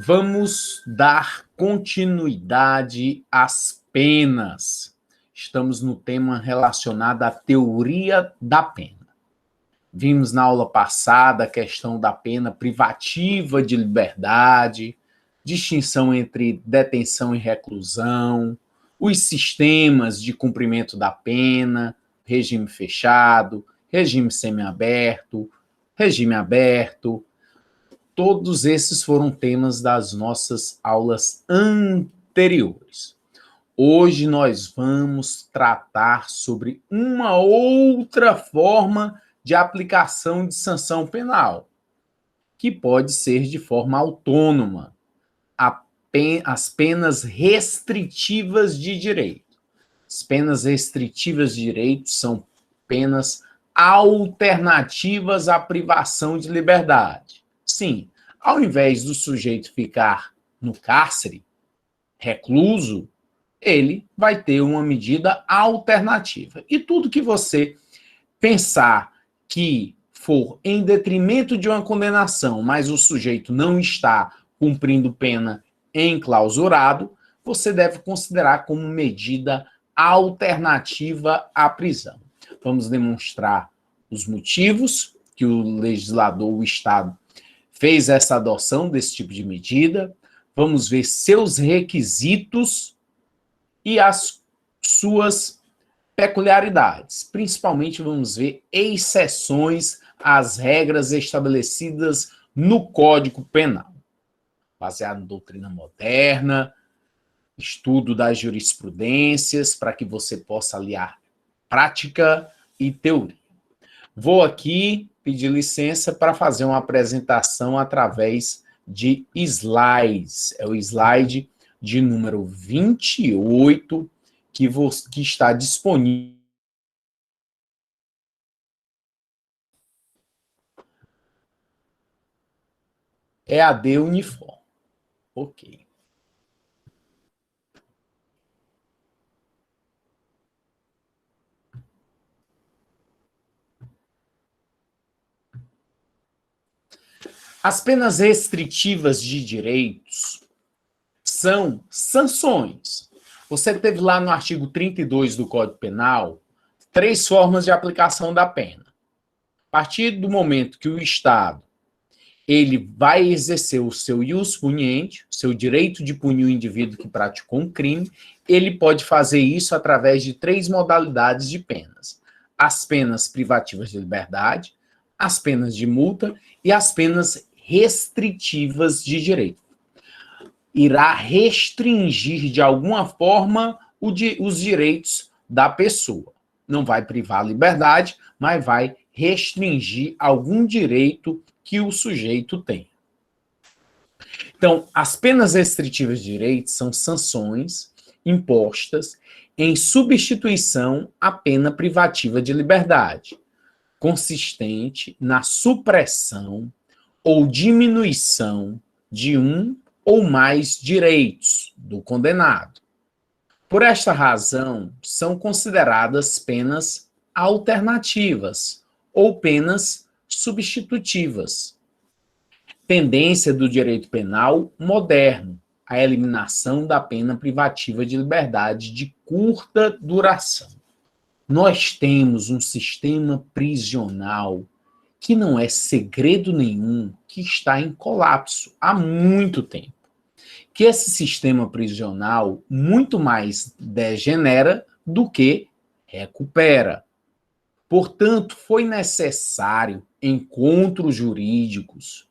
Vamos dar continuidade às penas. Estamos no tema relacionado à teoria da pena. Vimos na aula passada a questão da pena privativa de liberdade, distinção entre detenção e reclusão, os sistemas de cumprimento da pena, regime fechado, regime semiaberto, regime aberto. Todos esses foram temas das nossas aulas anteriores. Hoje nós vamos tratar sobre uma outra forma de aplicação de sanção penal, que pode ser de forma autônoma, as penas restritivas de direito. As penas restritivas de direito são penas alternativas à privação de liberdade. Sim, ao invés do sujeito ficar no cárcere, recluso, ele vai ter uma medida alternativa. E tudo que você pensar que for em detrimento de uma condenação, mas o sujeito não está cumprindo pena enclausurado, você deve considerar como medida alternativa à prisão. Vamos demonstrar os motivos que o legislador, o Estado, fez essa adoção desse tipo de medida. Vamos ver seus requisitos e as suas peculiaridades. Principalmente vamos ver exceções às regras estabelecidas no Código Penal, baseado em doutrina moderna, estudo das jurisprudências, para que você possa aliar prática e teoria. Vou aqui pedir licença para fazer uma apresentação através de slides. É o slide de número 28 que está disponível. EAD uniforme. Ok. As penas restritivas de direitos são sanções. Você teve lá no artigo 32 do Código Penal 3 formas de aplicação da pena. A partir do momento que o Estado ele vai exercer o seu ius puniente, seu direito de punir o indivíduo que praticou um crime, ele pode fazer isso através de 3 modalidades de penas: as penas privativas de liberdade, as penas de multa e as penas restritivas de direito. Irá restringir de alguma forma os direitos da pessoa. Não vai privar a liberdade, mas vai restringir algum direito que o sujeito tem. Então, as penas restritivas de direitos são sanções impostas em substituição à pena privativa de liberdade, consistente na supressão ou diminuição de um ou mais direitos do condenado. Por esta razão, são consideradas penas alternativas ou penas substitutivas. Tendência do direito penal moderno, a eliminação da pena privativa de liberdade de curta duração. Nós temos um sistema prisional que não é segredo nenhum, que está em colapso há muito tempo. Que esse sistema prisional muito mais degenera do que recupera. Portanto, foi necessário encontros jurídicos,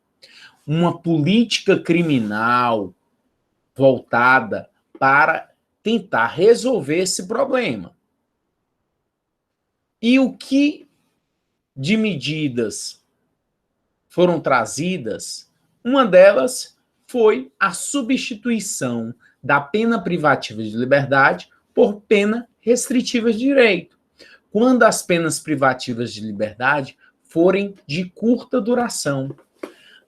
uma política criminal voltada para tentar resolver esse problema. E o que de medidas foram trazidas? Uma delas foi a substituição da pena privativa de liberdade por pena restritiva de direito, quando as penas privativas de liberdade forem de curta duração.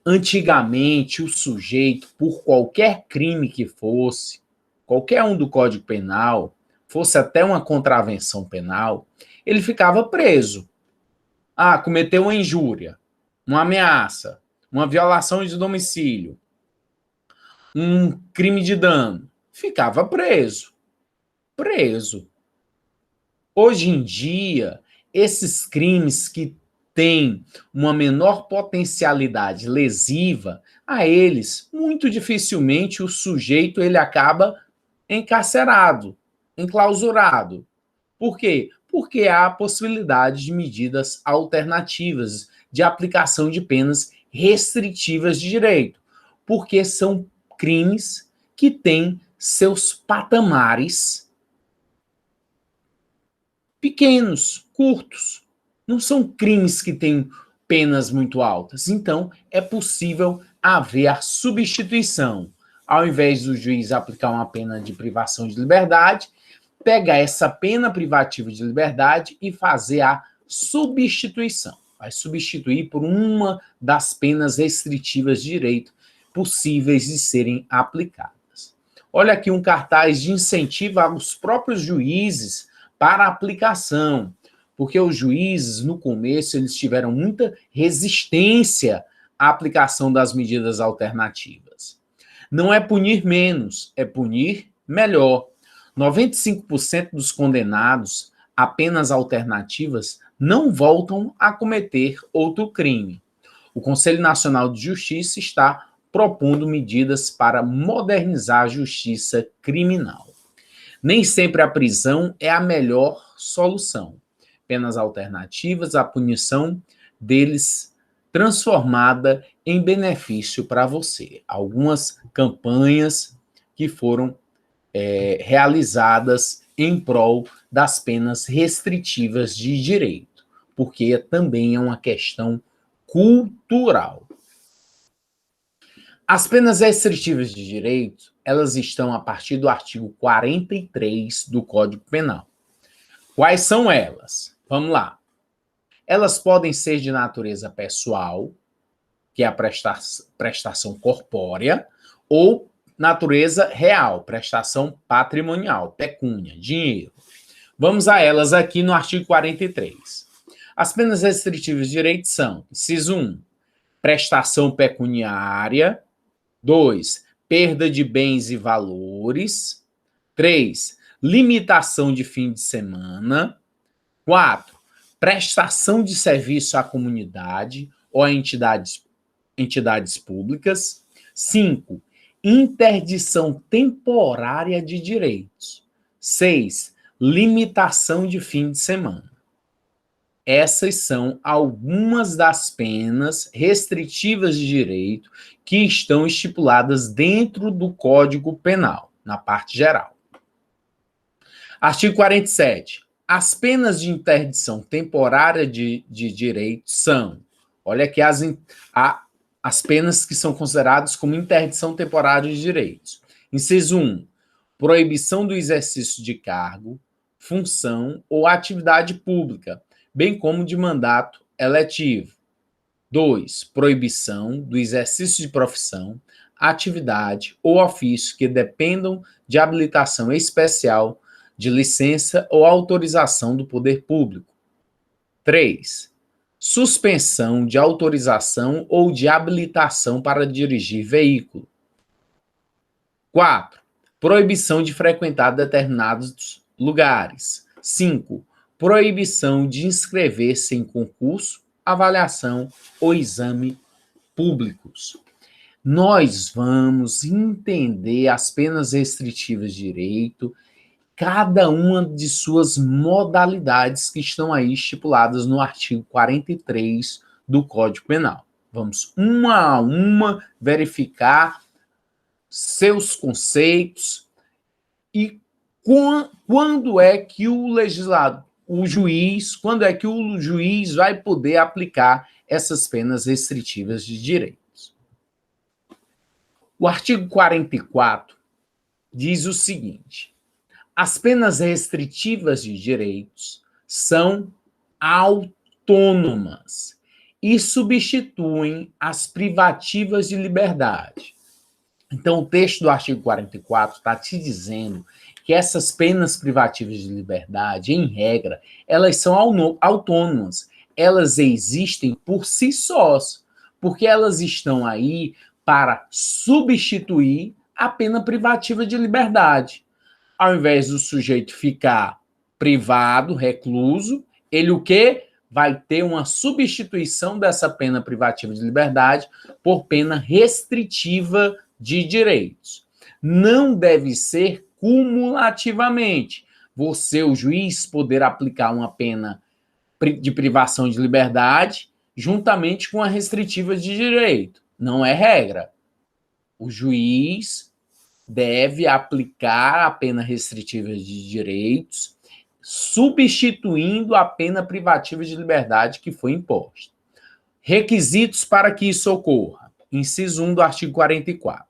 Antigamente, o sujeito, por qualquer crime que fosse, qualquer um do Código Penal, fosse até uma contravenção penal, ele ficava preso. Cometeu uma injúria, uma ameaça, uma violação de domicílio. um crime de dano, ficava preso. Hoje em dia, esses crimes que têm uma menor potencialidade lesiva, a eles, muito dificilmente o sujeito ele acaba encarcerado, enclausurado. Por quê? Porque há a possibilidade de medidas alternativas de aplicação de penas restritivas de direito, porque são crimes que têm seus patamares pequenos, curtos. Não são crimes que têm penas muito altas. Então, é possível haver a substituição. Ao invés do juiz aplicar uma pena de privação de liberdade, pegar essa pena privativa de liberdade e fazer a substituição. Vai substituir por uma das penas restritivas de direito possíveis de serem aplicadas. Olha aqui um cartaz de incentivo aos próprios juízes para a aplicação, porque os juízes, no começo, eles tiveram muita resistência à aplicação das medidas alternativas. Não é punir menos, é punir melhor. 95% dos condenados a penas alternativas não voltam a cometer outro crime. O Conselho Nacional de Justiça está propondo medidas para modernizar a justiça criminal. Nem sempre a prisão é a melhor solução. Penas alternativas, a punição deles transformada em benefício para você. Algumas campanhas que foram realizadas em prol das penas restritivas de direito, porque também é uma questão cultural. As penas restritivas de direito, elas estão a partir do artigo 43 do Código Penal. Quais são elas? Vamos lá. Elas podem ser de natureza pessoal, que é a prestação corpórea, ou natureza real, prestação patrimonial, pecúnia, dinheiro. Vamos a elas aqui no artigo 43. As penas restritivas de direito são, inciso 1, prestação pecuniária. 2, perda de bens e valores. 3, limitação de fim de semana. 4, prestação de serviço à comunidade ou a entidades públicas. 5, interdição temporária de direitos. 6, limitação de fim de semana. Essas são algumas das penas restritivas de direito que estão estipuladas dentro do Código Penal, na parte geral. Artigo 47. As penas de interdição temporária de direito são, olha aqui as penas que são consideradas como interdição temporária de direitos. Inciso 1, proibição do exercício de cargo, função ou atividade pública, bem como de mandato eletivo. 2, proibição do exercício de profissão, atividade ou ofício que dependam de habilitação especial, de licença ou autorização do poder público. 3, suspensão de autorização ou de habilitação para dirigir veículo. 4, proibição de frequentar determinados lugares. 5, proibição de inscrever-se em concurso, avaliação ou exame públicos. Nós vamos entender as penas restritivas de direito, cada uma de suas modalidades que estão aí estipuladas no artigo 43 do Código Penal. Vamos uma a uma verificar seus conceitos e quando é que quando é que o juiz vai poder aplicar essas penas restritivas de direitos. O artigo 44 diz o seguinte: as penas restritivas de direitos são autônomas e substituem as privativas de liberdade. Então, o texto do artigo 44 está te dizendo que essas penas privativas de liberdade, em regra, elas são autônomas. Elas existem por si sós, porque elas estão aí para substituir a pena privativa de liberdade. Ao invés do sujeito ficar privado, recluso, ele o quê? Vai ter uma substituição dessa pena privativa de liberdade por pena restritiva de direitos. Não deve ser cumulativamente. Você, o juiz, poder aplicar uma pena de privação de liberdade juntamente com a restritiva de direito. Não é regra. O juiz deve aplicar a pena restritiva de direitos, substituindo a pena privativa de liberdade que foi imposta. Requisitos para que isso ocorra. Inciso 1 do artigo 44.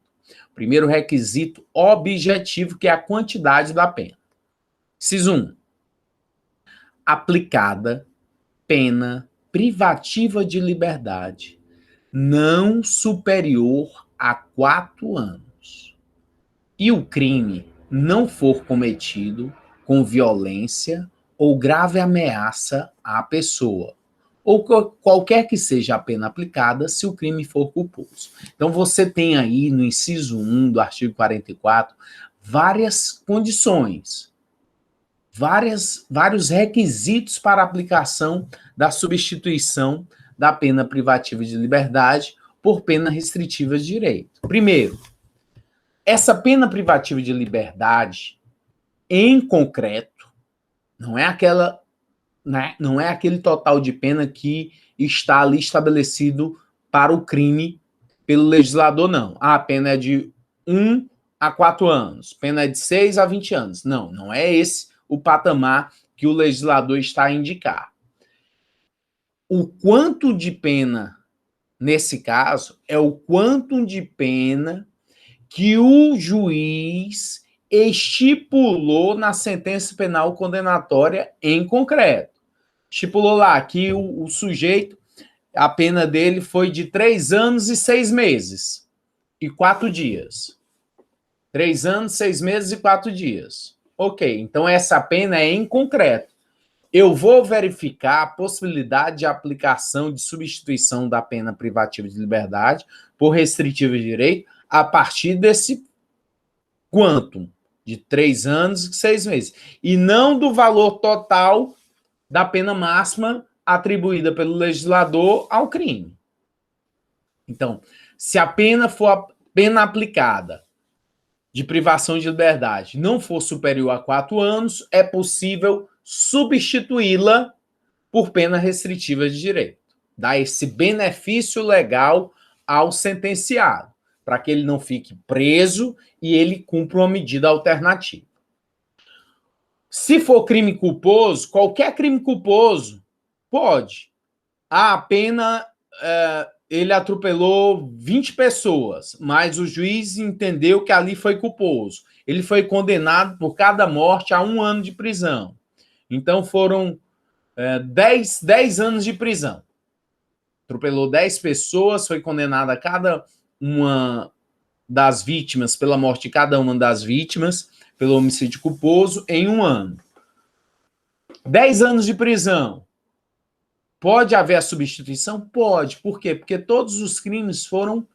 Primeiro requisito objetivo, que é a quantidade da pena. Inciso 1. Aplicada pena privativa de liberdade não superior a 4 anos. E o crime não for cometido com violência ou grave ameaça à pessoa, ou qualquer que seja a pena aplicada, se o crime for culposo. Então, você tem aí no inciso 1 do artigo 44 várias condições, vários requisitos para a aplicação da substituição da pena privativa de liberdade por pena restritiva de direito. Primeiro, essa pena privativa de liberdade, em concreto, não é aquele total de pena que está ali estabelecido para o crime pelo legislador, não. A pena é de 1 a 4 anos, pena é de 6 a 20 anos. Não, não é esse o patamar que o legislador está a indicar. O quanto de pena, nesse caso, é o quanto de pena que o juiz estipulou na sentença penal condenatória em concreto. Estipulou lá que o sujeito, a pena dele foi de 3 anos e 6 meses e 4 dias. 3 anos, 6 meses e 4 dias. Ok, então essa pena é em concreto. Eu vou verificar a possibilidade de aplicação de substituição da pena privativa de liberdade por restritiva de direito a partir desse quantum de 3 anos e 6 meses. E não do valor total da pena máxima atribuída pelo legislador ao crime. Então, se a pena for a pena aplicada de privação de liberdade não for superior a 4 anos, é possível substituí-la por pena restritiva de direito. Dá esse benefício legal ao sentenciado, para que ele não fique preso e ele cumpra uma medida alternativa. Se for crime culposo, qualquer crime culposo pode. A pena, ele atropelou 20 pessoas, mas o juiz entendeu que ali foi culposo. Ele foi condenado por cada morte a 1 ano de prisão. Então foram 10 anos de prisão. Atropelou 10 pessoas, foi condenado a cada uma das vítimas, pela morte de cada uma das vítimas, pelo homicídio culposo, em 1 ano. 10 anos de prisão. Pode haver a substituição? Pode. Por quê? Porque todos os crimes foram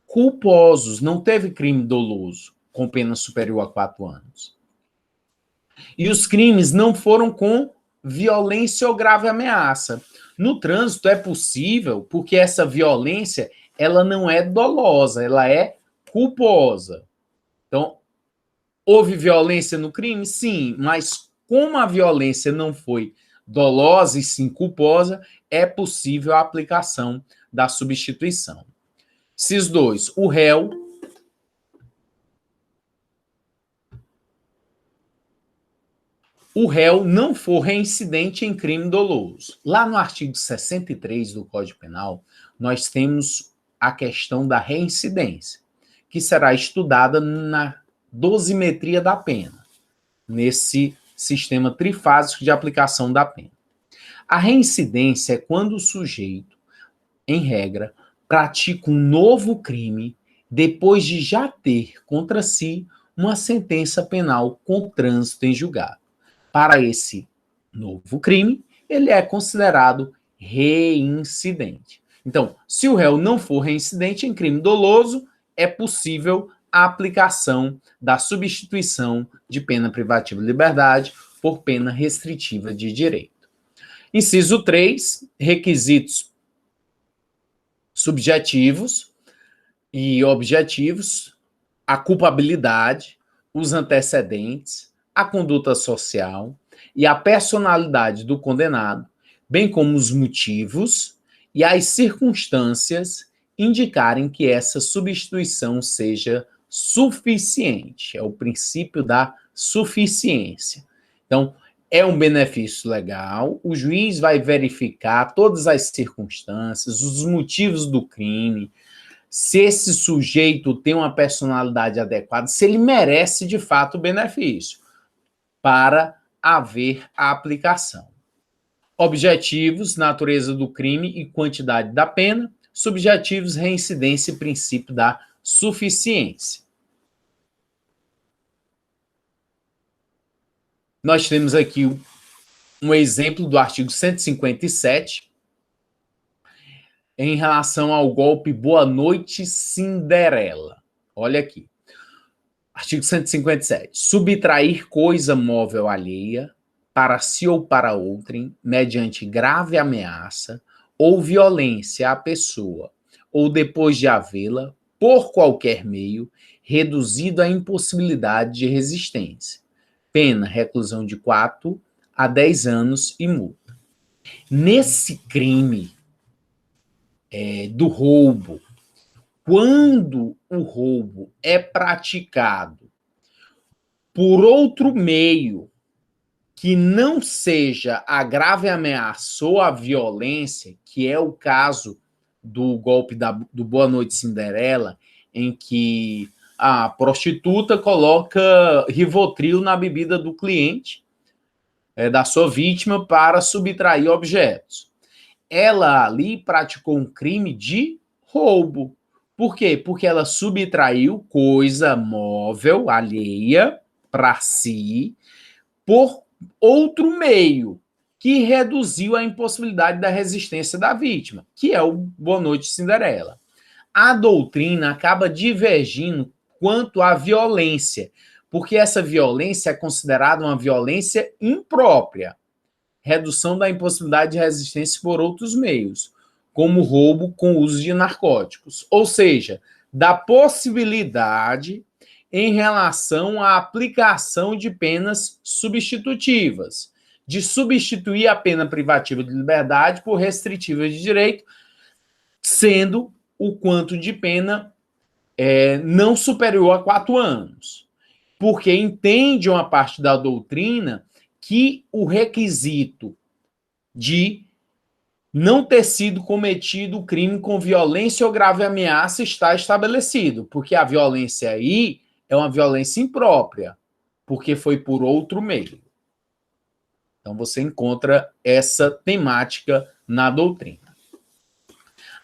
culposos, não teve crime doloso com pena superior a 4 anos. E os crimes não foram com violência ou grave ameaça. No trânsito é possível, porque essa violência ela não é dolosa, ela é culposa. Então, houve violência no crime? Sim, mas como a violência não foi dolosa e sim culposa, é possível a aplicação da substituição. Inciso 2. O réu não for reincidente em crime doloso. Lá no artigo 63 do Código Penal, nós temos a questão da reincidência, que será estudada na dosimetria da pena, nesse sistema trifásico de aplicação da pena. A reincidência é quando o sujeito, em regra, pratica um novo crime depois de já ter contra si uma sentença penal com trânsito em julgado. Para esse novo crime, ele é considerado reincidente. Então, se o réu não for reincidente em crime doloso, é possível a aplicação da substituição de pena privativa de liberdade por pena restritiva de direito. Inciso 3, requisitos subjetivos e objetivos, a culpabilidade, os antecedentes, a conduta social e a personalidade do condenado, bem como os motivos e as circunstâncias indicarem que essa substituição seja suficiente. É o princípio da suficiência. Então, é um benefício legal, o juiz vai verificar todas as circunstâncias, os motivos do crime, se esse sujeito tem uma personalidade adequada, se ele merece de fato o benefício, para haver a aplicação. Objetivos, natureza do crime e quantidade da pena. Subjetivos, reincidência e princípio da suficiência. Nós temos aqui um exemplo do artigo 157, em relação ao golpe Boa Noite Cinderela. Olha aqui. Artigo 157. Subtrair coisa móvel alheia para si ou para outrem, mediante grave ameaça ou violência à pessoa, ou depois de havê-la, por qualquer meio, reduzido à impossibilidade de resistência. Pena, reclusão de 4 a 10 anos e multa. Nesse crime do roubo, quando o roubo é praticado por outro meio que não seja a grave ameaça ou a violência, que é o caso do golpe do Boa Noite Cinderela, em que a prostituta coloca Rivotril na bebida do cliente, da sua vítima, para subtrair objetos. Ela ali praticou um crime de roubo. Por quê? Porque ela subtraiu coisa móvel, alheia, para si, por outro meio, que reduziu a impossibilidade da resistência da vítima, que é o Boa Noite Cinderela. A doutrina acaba divergindo quanto à violência, porque essa violência é considerada uma violência imprópria. Redução da impossibilidade de resistência por outros meios, como roubo com uso de narcóticos. Ou seja, da possibilidade em relação à aplicação de penas substitutivas, de substituir a pena privativa de liberdade por restritiva de direito, sendo o quanto de pena não superior a 4 anos. Porque entende uma parte da doutrina que o requisito de não ter sido cometido o crime com violência ou grave ameaça está estabelecido, porque a violência aí é uma violência imprópria, porque foi por outro meio. Então você encontra essa temática na doutrina.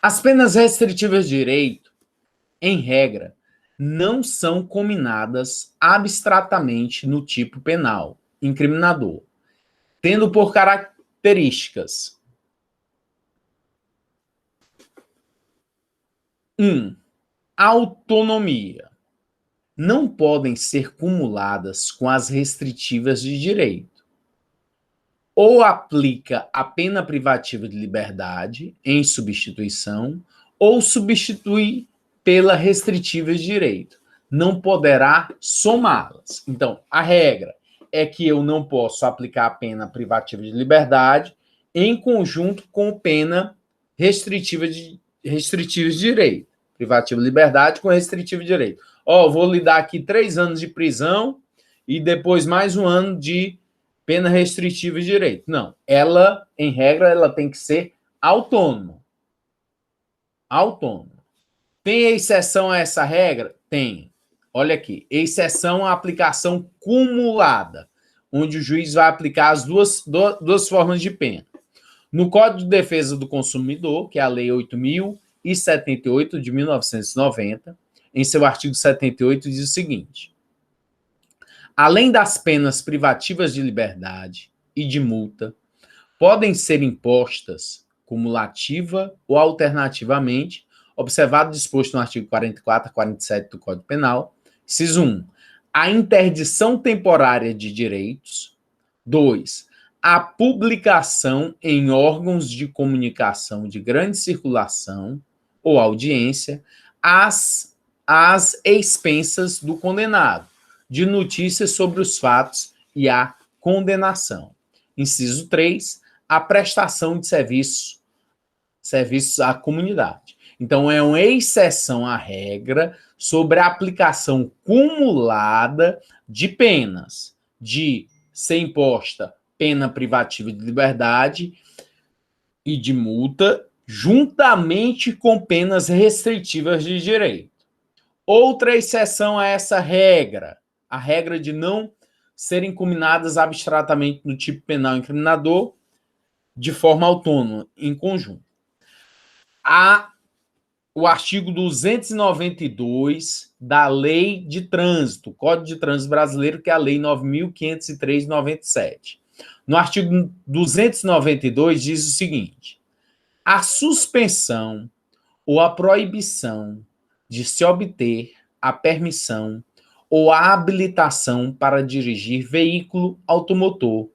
As penas restritivas de direito, em regra, não são cominadas abstratamente no tipo penal incriminador, tendo por características: 1. Autonomia. Não podem ser cumuladas com as restritivas de direito. Ou aplica a pena privativa de liberdade em substituição, ou substitui pela restritiva de direito. Não poderá somá-las. Então, a regra é que eu não posso aplicar a pena privativa de liberdade em conjunto com pena restritiva de direito. Privativa de liberdade com restritiva de direito. Vou lhe dar aqui 3 anos de prisão e depois mais 1 ano de pena restritiva de direito. Não. Ela, em regra, ela tem que ser autônoma. Autônoma. Tem exceção a essa regra? Tem. Olha aqui, exceção à aplicação cumulada, onde o juiz vai aplicar as duas formas de pena. No Código de Defesa do Consumidor, que é a Lei 8.078 de 1990, em seu artigo 78, diz o seguinte: além das penas privativas de liberdade e de multa, podem ser impostas, cumulativa ou alternativamente, observado o disposto no artigo 44 a 47 do Código Penal, Inciso 1, a interdição temporária de direitos. 2, a publicação em órgãos de comunicação de grande circulação ou audiência às expensas do condenado, de notícias sobre os fatos e a condenação. Inciso 3, a prestação de serviços à comunidade. Então, é uma exceção à regra sobre a aplicação cumulada de penas, de ser imposta pena privativa de liberdade e de multa, juntamente com penas restritivas de direito. Outra exceção a essa regra, a regra de não serem combinadas abstratamente no tipo penal incriminador de forma autônoma, em conjunto. Há o artigo 292 da Lei de Trânsito, Código de Trânsito Brasileiro, que é a Lei 9.503 de 97. No artigo 292 diz o seguinte: a suspensão ou a proibição de se obter a permissão ou a habilitação para dirigir veículo automotor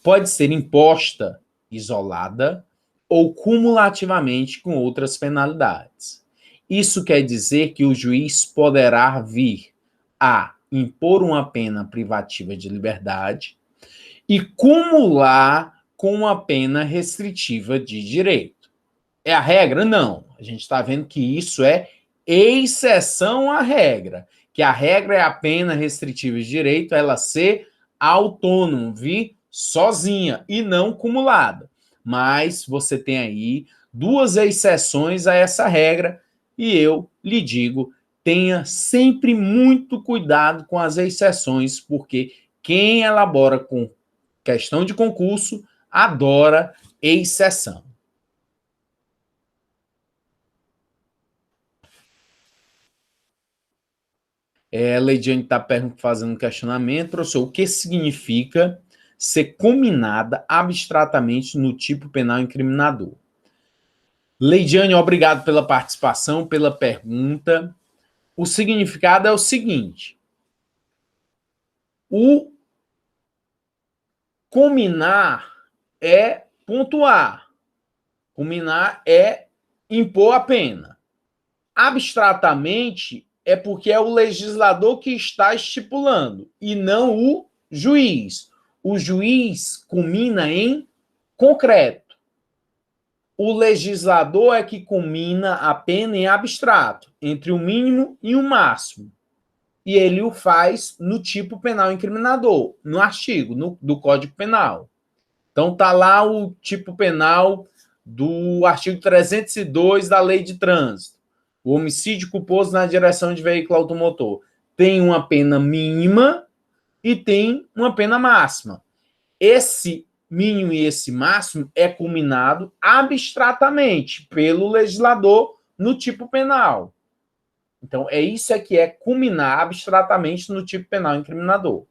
pode ser imposta isolada ou cumulativamente com outras penalidades. Isso quer dizer que o juiz poderá vir a impor uma pena privativa de liberdade e cumular com uma pena restritiva de direito. É a regra? Não. A gente está vendo que isso é exceção à regra, que a regra é a pena restritiva de direito, ela ser autônoma, vir sozinha e não cumulada. Mas você tem aí duas exceções a essa regra e eu lhe digo, tenha sempre muito cuidado com as exceções, porque quem elabora com questão de concurso adora exceção. Leidiane está fazendo um questionamento, professor, o que significa ser combinada abstratamente no tipo penal incriminador? Leidiane, obrigado pela participação, pela pergunta. O significado é o seguinte: o combinar é pontuar, combinar é impor a pena. Abstratamente é porque é o legislador que está estipulando e não o juiz. O juiz comina em concreto. O legislador é que comina a pena em abstrato, entre o mínimo e o máximo. E ele o faz no tipo penal incriminador, no artigo do Código Penal. Então, está lá o tipo penal do artigo 302 da Lei de Trânsito. O homicídio culposo na direção de veículo automotor tem uma pena mínima e tem uma pena máxima. Esse mínimo e esse máximo é culminado abstratamente pelo legislador no tipo penal. Então, é isso que é culminar abstratamente no tipo penal incriminador.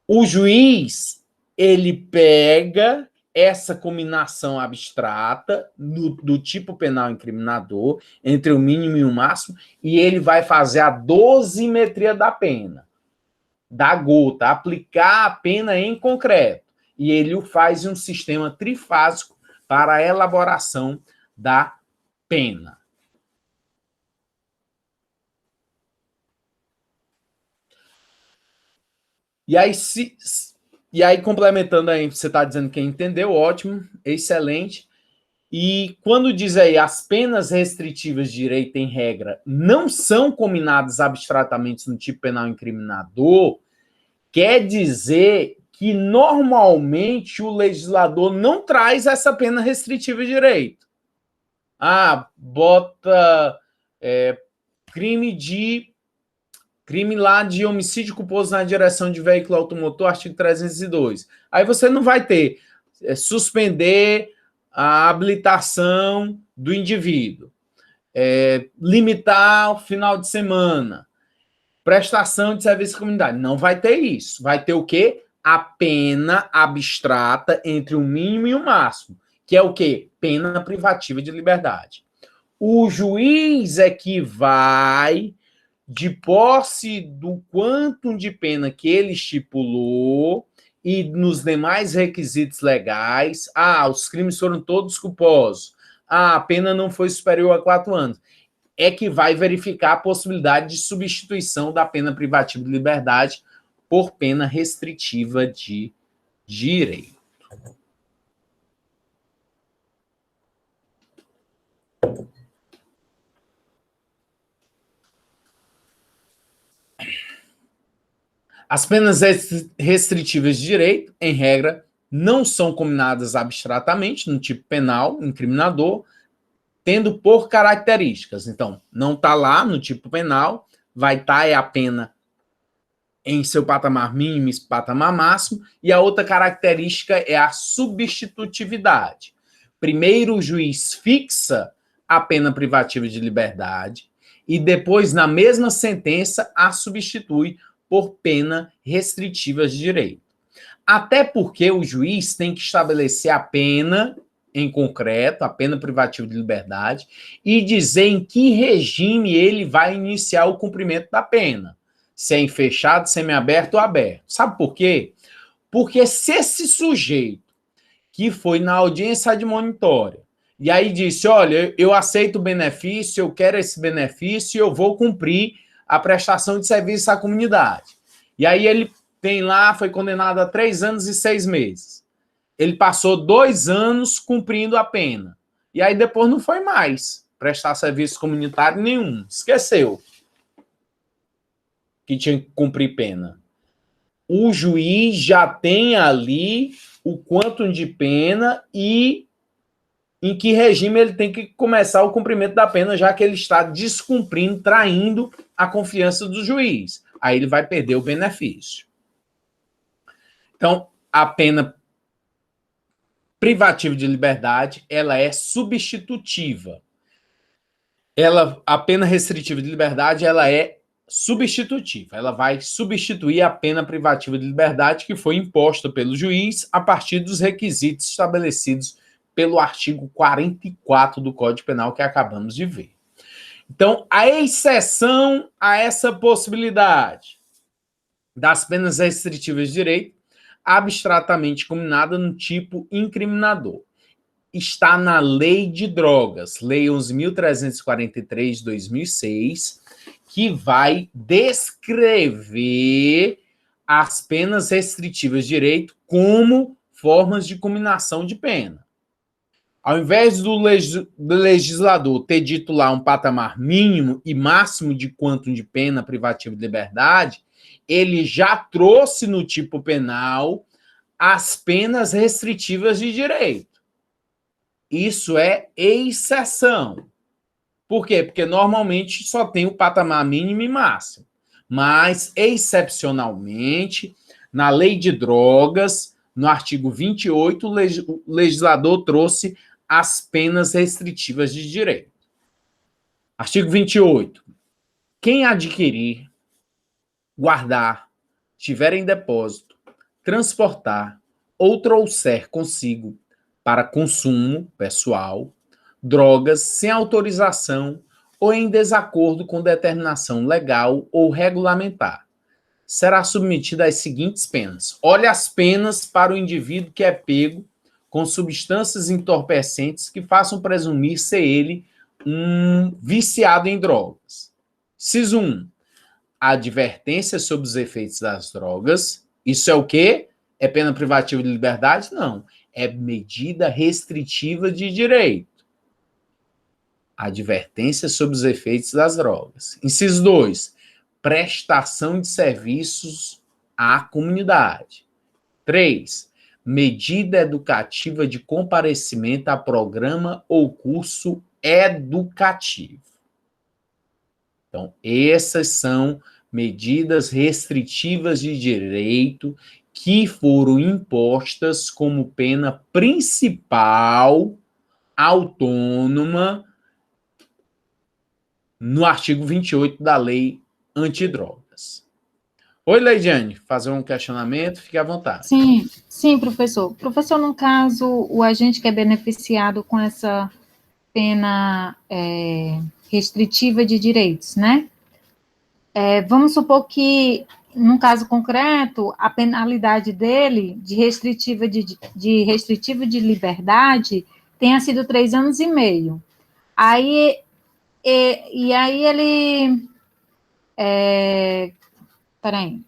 O juiz, ele pega essa combinação abstrata do tipo penal incriminador, entre o mínimo e o máximo, e ele vai fazer a dosimetria da pena, da gota, aplicar a pena em concreto. E ele o faz em um sistema trifásico para a elaboração da pena. E aí, complementando aí, você está dizendo que entendeu, ótimo, excelente. E quando diz aí, as penas restritivas de direito em regra não são combinadas abstratamente no tipo penal incriminador, quer dizer que normalmente o legislador não traz essa pena restritiva de direito. Bota crime lá de homicídio culposo na direção de veículo automotor, artigo 302. Aí você não vai ter suspender a habilitação do indivíduo, limitar o final de semana, prestação de serviço à comunidade. Não vai ter isso. Vai ter o quê? A pena abstrata entre o mínimo e o máximo, que é o quê? Pena privativa de liberdade. O juiz é que vai de posse do quantum de pena que ele estipulou e nos demais requisitos legais, os crimes foram todos culposos, a pena não foi superior a 4 anos, é que vai verificar a possibilidade de substituição da pena privativa de liberdade por pena restritiva de direito. As penas restritivas de direito, em regra, não são combinadas abstratamente no tipo penal, incriminador, tendo por características. Então, não está lá no tipo penal, vai estar a pena em seu patamar mínimo e patamar máximo, e a outra característica é a substitutividade. Primeiro, o juiz fixa a pena privativa de liberdade e depois, na mesma sentença, a substitui por pena restritiva de direito. Até porque o juiz tem que estabelecer a pena em concreto, a pena privativa de liberdade, e dizer em que regime ele vai iniciar o cumprimento da pena. Se é em fechado, semiaberto ou aberto. Sabe por quê? Porque se esse sujeito que foi na audiência admonitória e aí disse, olha, eu aceito o benefício, eu quero esse benefício, eu vou cumprir a prestação de serviço à comunidade. E aí ele tem lá, foi condenado a 3 anos e 6 meses. Ele passou 2 anos cumprindo a pena. E aí depois não foi mais prestar serviço comunitário nenhum. Esqueceu que tinha que cumprir pena. O juiz já tem ali o quantum de pena e em que regime ele tem que começar o cumprimento da pena, já que ele está descumprindo, traindo a confiança do juiz. Aí ele vai perder o benefício. Então, a pena privativa de liberdade, ela é substitutiva. A pena restritiva de liberdade, ela é substitutiva. Ela vai substituir a pena privativa de liberdade que foi imposta pelo juiz a partir dos requisitos estabelecidos pelo artigo 44 do Código Penal que acabamos de ver. Então, a exceção a essa possibilidade das penas restritivas de direito, abstratamente combinada no tipo incriminador, está na Lei de Drogas, Lei 11.343 de 2006, que vai descrever as penas restritivas de direito como formas de combinação de pena. Ao invés do legislador ter dito lá um patamar mínimo e máximo de quantum de pena privativa de liberdade, ele já trouxe no tipo penal as penas restritivas de direito. Isso é exceção. Por quê? Porque normalmente só tem o patamar mínimo e máximo. Mas, excepcionalmente, na Lei de Drogas, no artigo 28, o legislador trouxe as penas restritivas de direito. Artigo 28. Quem adquirir, guardar, tiver em depósito, transportar ou trouxer consigo para consumo pessoal, drogas sem autorização ou em desacordo com determinação legal ou regulamentar, será submetido às seguintes penas. Olha as penas para o indivíduo que é pego com substâncias entorpecentes que façam presumir ser ele um viciado em drogas. Inciso 1. Advertência sobre os efeitos das drogas. Isso é o quê? É pena privativa de liberdade? Não. É medida restritiva de direito. Advertência sobre os efeitos das drogas. Inciso 2. Prestação de serviços à comunidade. 3. Medida educativa de comparecimento a programa ou curso educativo. Então, essas são medidas restritivas de direito que foram impostas como pena principal, autônoma, no artigo 28 da Lei Antidrogas. Oi, Leidiane, fazer um questionamento, fique à vontade. Sim, professor. Professor, no caso, o agente que é beneficiado com essa pena restritiva de direitos, né? Vamos supor que, num caso concreto, a penalidade dele de restritiva de liberdade tenha sido 3 anos e meio. Aí, aí ele...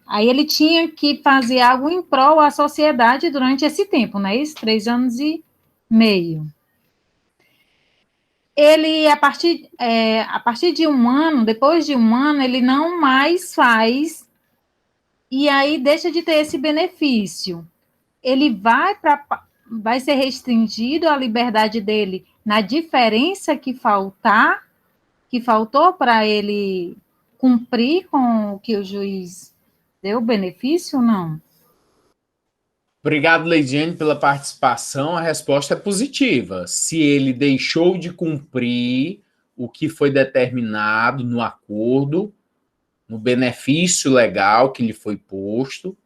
Aí ele tinha que fazer algo em prol à sociedade durante esse tempo, não é isso? 3 anos e meio. Ele, a partir de um ano, depois de um ano, ele não mais faz, e aí deixa de ter esse benefício. Ele vai ser restringido a liberdade dele na diferença que faltou para ele cumprir com o que o juiz deu benefício ou não? Obrigado, Leidiane, pela participação. A resposta é positiva. Se ele deixou de cumprir o que foi determinado no acordo, no benefício legal que lhe foi posto,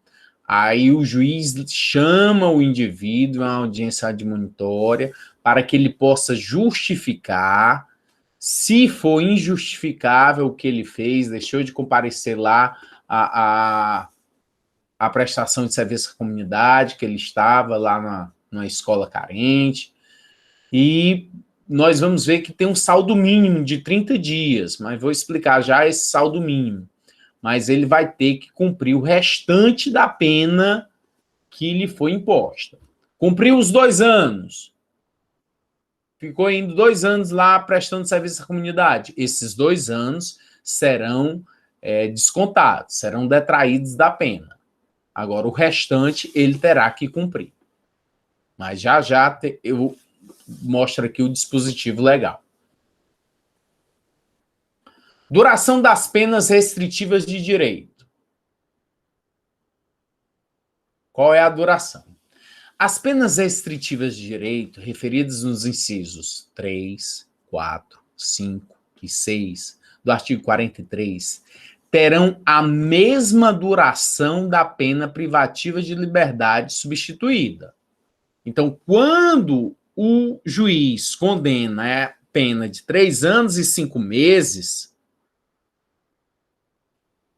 aí o juiz chama o indivíduo a uma audiência admonitória para que ele possa justificar. Se for injustificável o que ele fez, deixou de comparecer lá a prestação de serviço à comunidade, que ele estava lá na escola carente, e nós vamos ver que tem um saldo mínimo de 30 dias, mas vou explicar já esse saldo mínimo. Mas ele vai ter que cumprir o restante da pena que lhe foi imposta. Cumpriu os 2 anos, ficou indo 2 anos lá prestando serviço à comunidade. Esses 2 anos serão descontados, serão detraídos da pena. Agora, o restante ele terá que cumprir. Mas já eu mostro aqui o dispositivo legal. Duração das penas restritivas de direito. Qual é a duração? As penas restritivas de direito, referidas nos incisos 3, 4, 5 e 6 do artigo 43, terão a mesma duração da pena privativa de liberdade substituída. Então, quando o juiz condena a pena de 3 anos e 5 meses,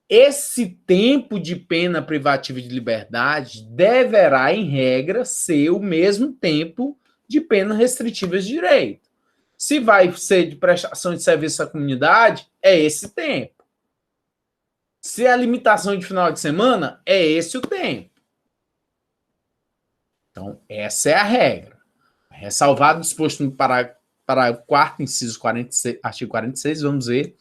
esse tempo de pena privativa de liberdade deverá, em regra, ser o mesmo tempo de pena restritiva de direito. Se vai ser de prestação de serviço à comunidade, é esse tempo. Se é a limitação de final de semana, é esse o tempo. Então, essa é a regra. Ressalvado o disposto no parágrafo 4º, inciso 46, artigo 46, vamos ver.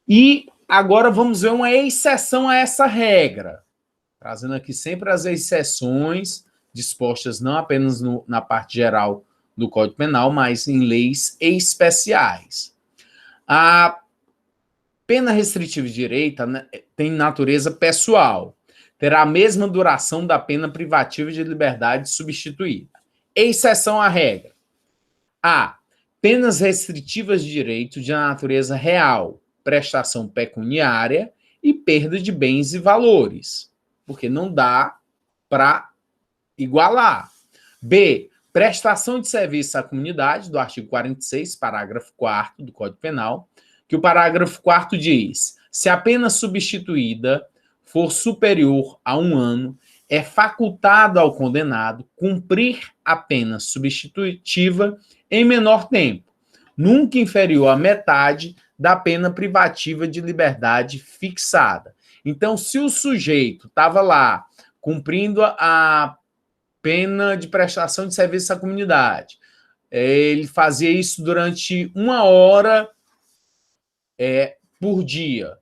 E agora vamos ver uma exceção a essa regra, trazendo aqui sempre as exceções dispostas não apenas na parte geral do Código Penal, mas em leis especiais. A pena restritiva de direito tem natureza pessoal. Terá a mesma duração da pena privativa de liberdade substituída. Exceção à regra. A. Penas restritivas de direito de natureza real, prestação pecuniária e perda de bens e valores, porque não dá para igualar. B. Prestação de serviço à comunidade, do artigo 46, parágrafo 4º do Código Penal, que o parágrafo 4º diz: se a pena substituída for superior a 1 ano, é facultado ao condenado cumprir a pena substitutiva em menor tempo, nunca inferior à metade da pena privativa de liberdade fixada. Então, se o sujeito estava lá cumprindo a pena de prestação de serviço à comunidade, ele fazia isso durante 1 hora por dia,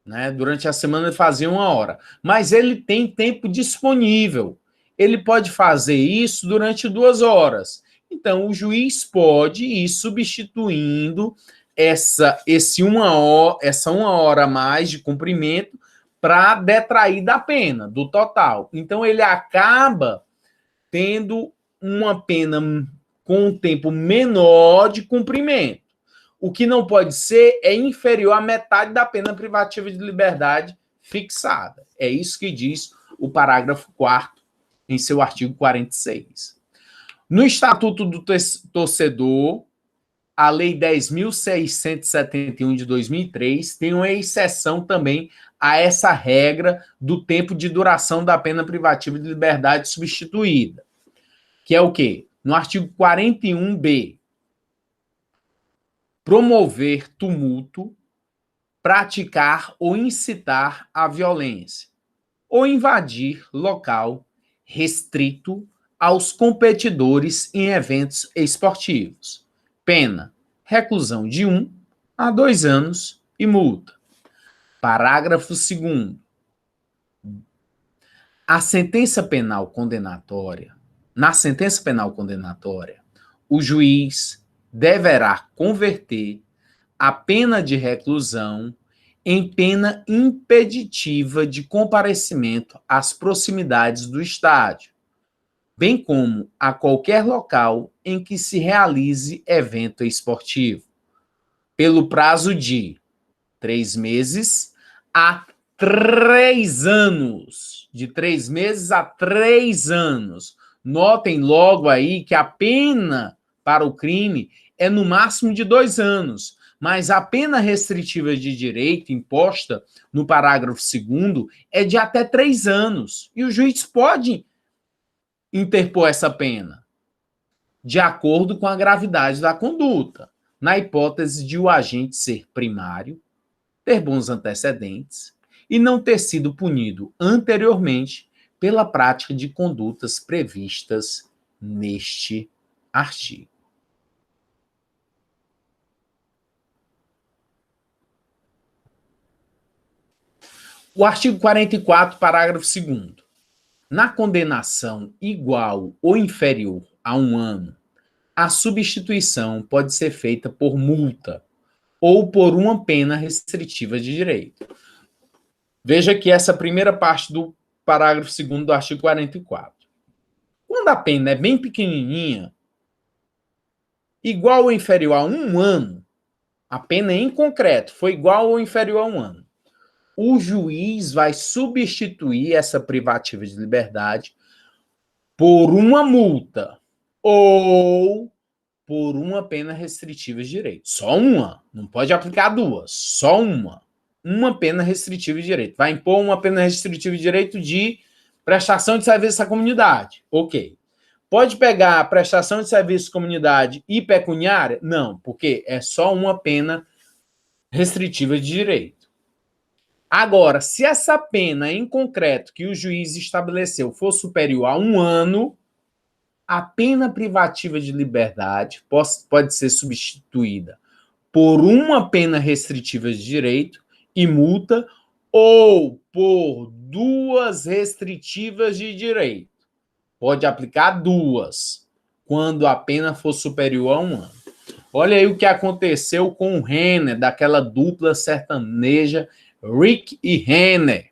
né? Durante a semana ele fazia 1 hora, mas ele tem tempo disponível. Ele pode fazer isso durante 2 horas. Então, o juiz pode ir substituindo essa 1 hora a mais de cumprimento para detrair da pena, do total. Então, ele acaba tendo uma pena com um tempo menor de cumprimento. O que não pode ser é inferior à metade da pena privativa de liberdade fixada. É isso que diz o parágrafo 4º em seu artigo 46. No Estatuto do Torcedor, a Lei 10.671 de 2003 tem uma exceção também a essa regra do tempo de duração da pena privativa de liberdade substituída, que é o quê? No artigo 41b, promover tumulto, praticar ou incitar a violência, ou invadir local restrito aos competidores em eventos esportivos. Pena: reclusão de 1 a 2 anos e multa. Parágrafo 2º. Na sentença penal condenatória, o juiz deverá converter a pena de reclusão em pena impeditiva de comparecimento às proximidades do estádio, bem como a qualquer local em que se realize evento esportivo, pelo prazo de 3 meses a 3 anos. De 3 meses a 3 anos. Notem logo aí que a pena para o crime é no máximo de 2 anos, mas a pena restritiva de direito imposta no parágrafo 2º é de até 3 anos. E o juiz pode interpor essa pena, de acordo com a gravidade da conduta, na hipótese de o agente ser primário, ter bons antecedentes e não ter sido punido anteriormente pela prática de condutas previstas neste artigo. O artigo 44, parágrafo 2º. Na condenação igual ou inferior a 1 ano, a substituição pode ser feita por multa ou por uma pena restritiva de direito. Veja que essa primeira parte do parágrafo 2º do artigo 44. Quando a pena é bem pequenininha, igual ou inferior a 1 ano, a pena em concreto foi igual ou inferior a 1 ano, o juiz vai substituir essa privativa de liberdade por uma multa ou por uma pena restritiva de direito. Só uma, não pode aplicar 2, só uma. Uma pena restritiva de direito. Vai impor uma pena restritiva de direito de prestação de serviço à comunidade. Ok. Pode pegar a prestação de serviço à comunidade e pecuniária? Não, porque é só uma pena restritiva de direito. Agora, se essa pena em concreto que o juiz estabeleceu for superior a 1 ano, a pena privativa de liberdade pode ser substituída por uma pena restritiva de direito e multa ou por 2 restritivas de direito. Pode aplicar 2 quando a pena for superior a 1 ano. Olha aí o que aconteceu com o Renner, daquela dupla sertaneja Rick e Renner.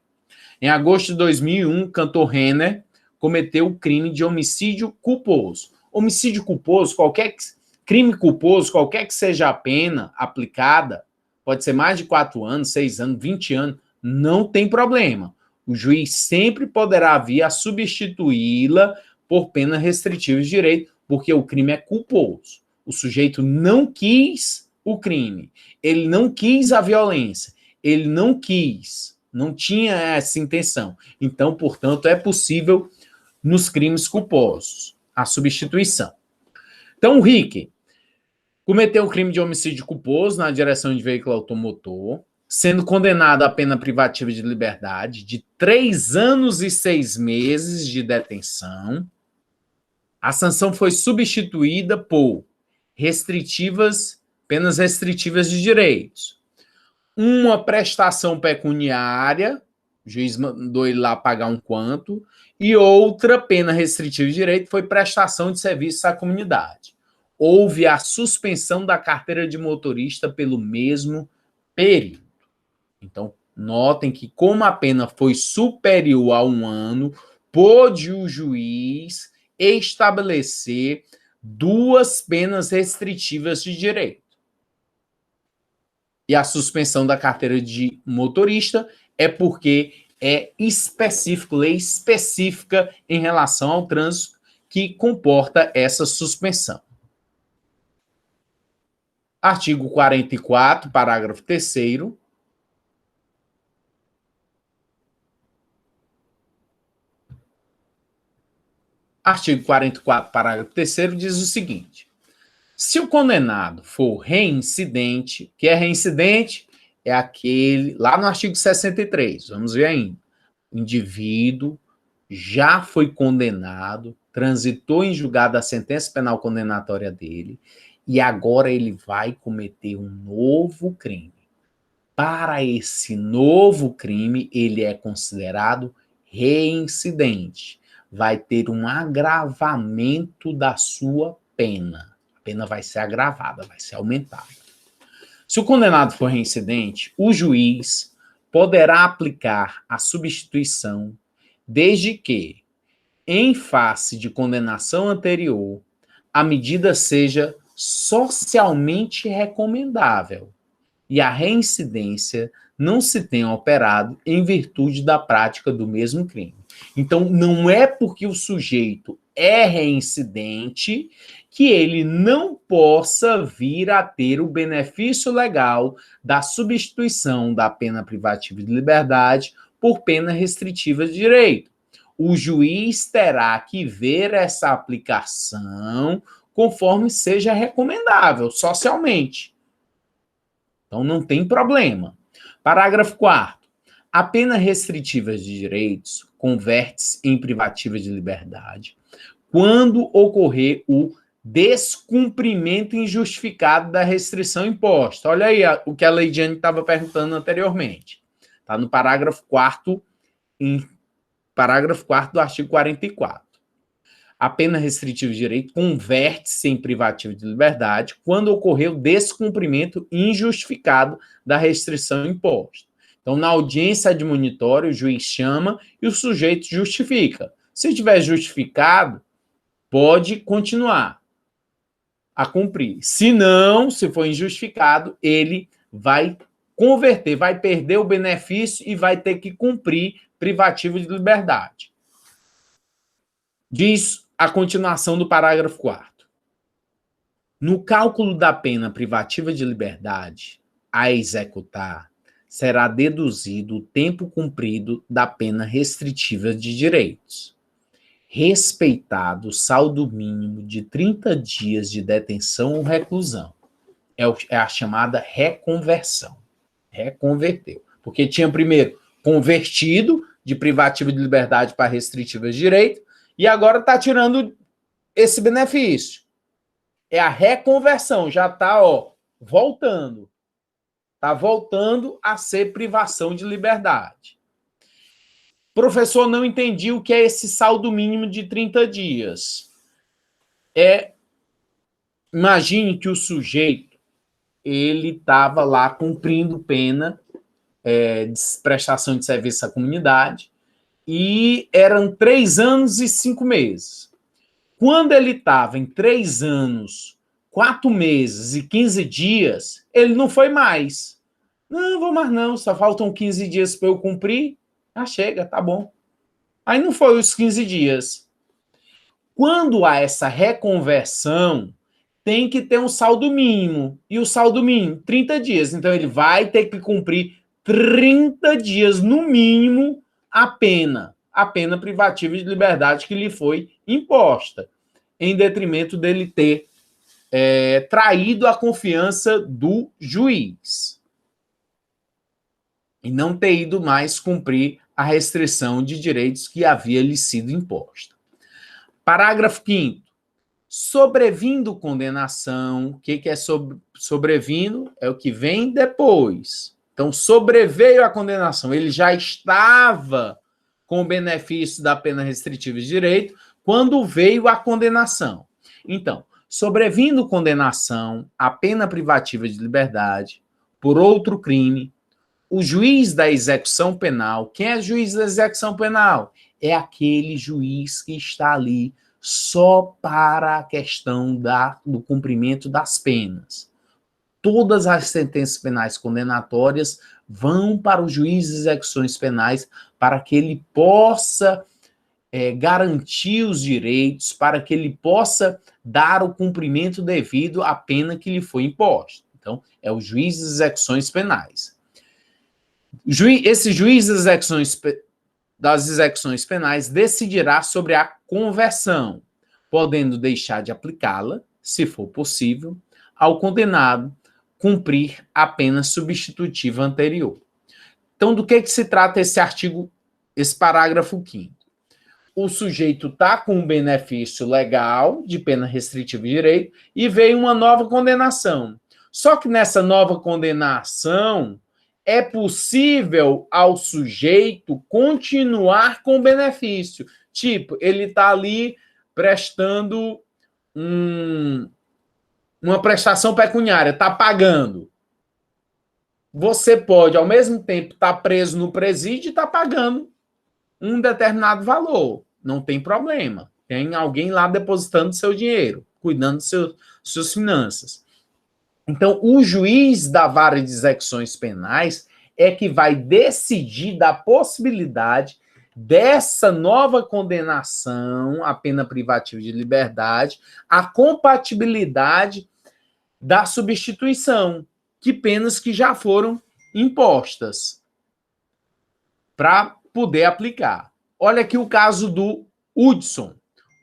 Em agosto de 2001, o cantor Renner cometeu o crime de homicídio culposo. Homicídio culposo, crime culposo, qualquer que seja a pena aplicada, pode ser mais de 4 anos, 6 anos, 20 anos, não tem problema. O juiz sempre poderá vir a substituí-la por pena restritiva de direito, porque o crime é culposo. O sujeito não quis o crime, ele não quis a violência, ele não quis, não tinha essa intenção. Então, portanto, é possível nos crimes culposos a substituição. Então, o Rick cometeu o crime de homicídio culposo na direção de veículo automotor, sendo condenado à pena privativa de liberdade de 3 anos e 6 meses de detenção. A sanção foi substituída por penas restritivas de direitos. Uma prestação pecuniária, o juiz mandou ele lá pagar um quanto, e outra pena restritiva de direito foi prestação de serviços à comunidade. Houve a suspensão da carteira de motorista pelo mesmo período. Então, notem que como a pena foi superior a 1 ano, pôde o juiz estabelecer 2 penas restritivas de direito. E a suspensão da carteira de motorista é porque é específico, lei específica em relação ao trânsito que comporta essa suspensão. Artigo 44, parágrafo 3º. Artigo 44, parágrafo 3º, diz o seguinte: se o condenado for reincidente, que é reincidente, é aquele, lá no artigo 63, vamos ver ainda, o indivíduo já foi condenado, transitou em julgado a sentença penal condenatória dele, e agora ele vai cometer um novo crime. Para esse novo crime, ele é considerado reincidente. Vai ter um agravamento da sua pena. A pena vai ser agravada, vai ser aumentada. Se o condenado for reincidente, o juiz poderá aplicar a substituição desde que, em face de condenação anterior, a medida seja socialmente recomendável e a reincidência não se tenha operado em virtude da prática do mesmo crime. Então, não é porque o sujeito é reincidente que ele não possa vir a ter o benefício legal da substituição da pena privativa de liberdade por pena restritiva de direito. O juiz terá que ver essa aplicação conforme seja recomendável socialmente. Então, não tem problema. Parágrafo 4º. A pena restritiva de direitos converte-se em privativa de liberdade quando ocorrer o descumprimento injustificado da restrição imposta. Olha aí o que a Leidiane estava perguntando anteriormente. Está no parágrafo 4º, do artigo 44. A pena restritiva de direito converte-se em privativa de liberdade quando ocorrer o descumprimento injustificado da restrição imposta. Então, na audiência admonitória, o juiz chama e o sujeito justifica. Se tiver justificado, pode continuar a cumprir. Se não, se for injustificado, ele vai converter, vai perder o benefício e vai ter que cumprir privativo de liberdade. Diz a continuação do parágrafo 4º. No cálculo da pena privativa de liberdade a executar, será deduzido o tempo cumprido da pena restritiva de direitos, respeitado o saldo mínimo de 30 dias de detenção ou reclusão. É a chamada reconversão. Reconverteu. Porque tinha primeiro convertido de privativa de liberdade para restritiva de direito, e agora está tirando esse benefício. É a reconversão, já está voltando. Está voltando a ser privação de liberdade. Professor, não entendi o que é esse saldo mínimo de 30 dias. Imagine que o sujeito ele estava lá cumprindo pena de prestação de serviço à comunidade e eram 3 anos e 5 meses. Quando ele estava em 3 anos, 4 meses e 15 dias, ele não foi mais. Não, vou mais não, só faltam 15 dias para eu cumprir. Ah, chega, tá bom. Aí não foi os 15 dias. Quando há essa reconversão, tem que ter um saldo mínimo. E o saldo mínimo, 30 dias. Então, ele vai ter que cumprir 30 dias, no mínimo, a pena privativa de liberdade que lhe foi imposta, em detrimento dele ter traído a confiança do juiz e não ter ido mais cumprir a restrição de direitos que havia lhe sido imposta. Parágrafo 5º. Sobrevindo condenação, o que é sobrevindo? É o que vem depois. Então, sobreveio a condenação. Ele já estava com o benefício da pena restritiva de direito quando veio a condenação. Então, sobrevindo condenação, a pena privativa de liberdade por outro crime, o juiz da execução penal, quem é juiz da execução penal? É aquele juiz que está ali só para a questão do cumprimento das penas. Todas as sentenças penais condenatórias vão para o juiz de execuções penais para que ele possa garantir os direitos, para que ele possa dar o cumprimento devido à pena que lhe foi imposta. Então, é o juiz das execuções penais. Esse juiz das execuções penais decidirá sobre a conversão, podendo deixar de aplicá-la, se for possível, ao condenado cumprir a pena substitutiva anterior. Então, do que se trata esse artigo, esse parágrafo 5º? O sujeito está com um benefício legal de pena restritiva de direito e veio uma nova condenação. Só que nessa nova condenação é possível ao sujeito continuar com o benefício. Tipo, ele está ali prestando uma prestação pecuniária, está pagando. Você pode, ao mesmo tempo, estar preso no presídio e estar pagando um determinado valor. Não tem problema. Tem alguém lá depositando seu dinheiro, cuidando de suas finanças. Então, o juiz da vara de execuções penais é que vai decidir da possibilidade dessa nova condenação à pena privativa de liberdade, a compatibilidade da substituição, que penas que já foram impostas para poder aplicar. Olha aqui o caso do Hudson.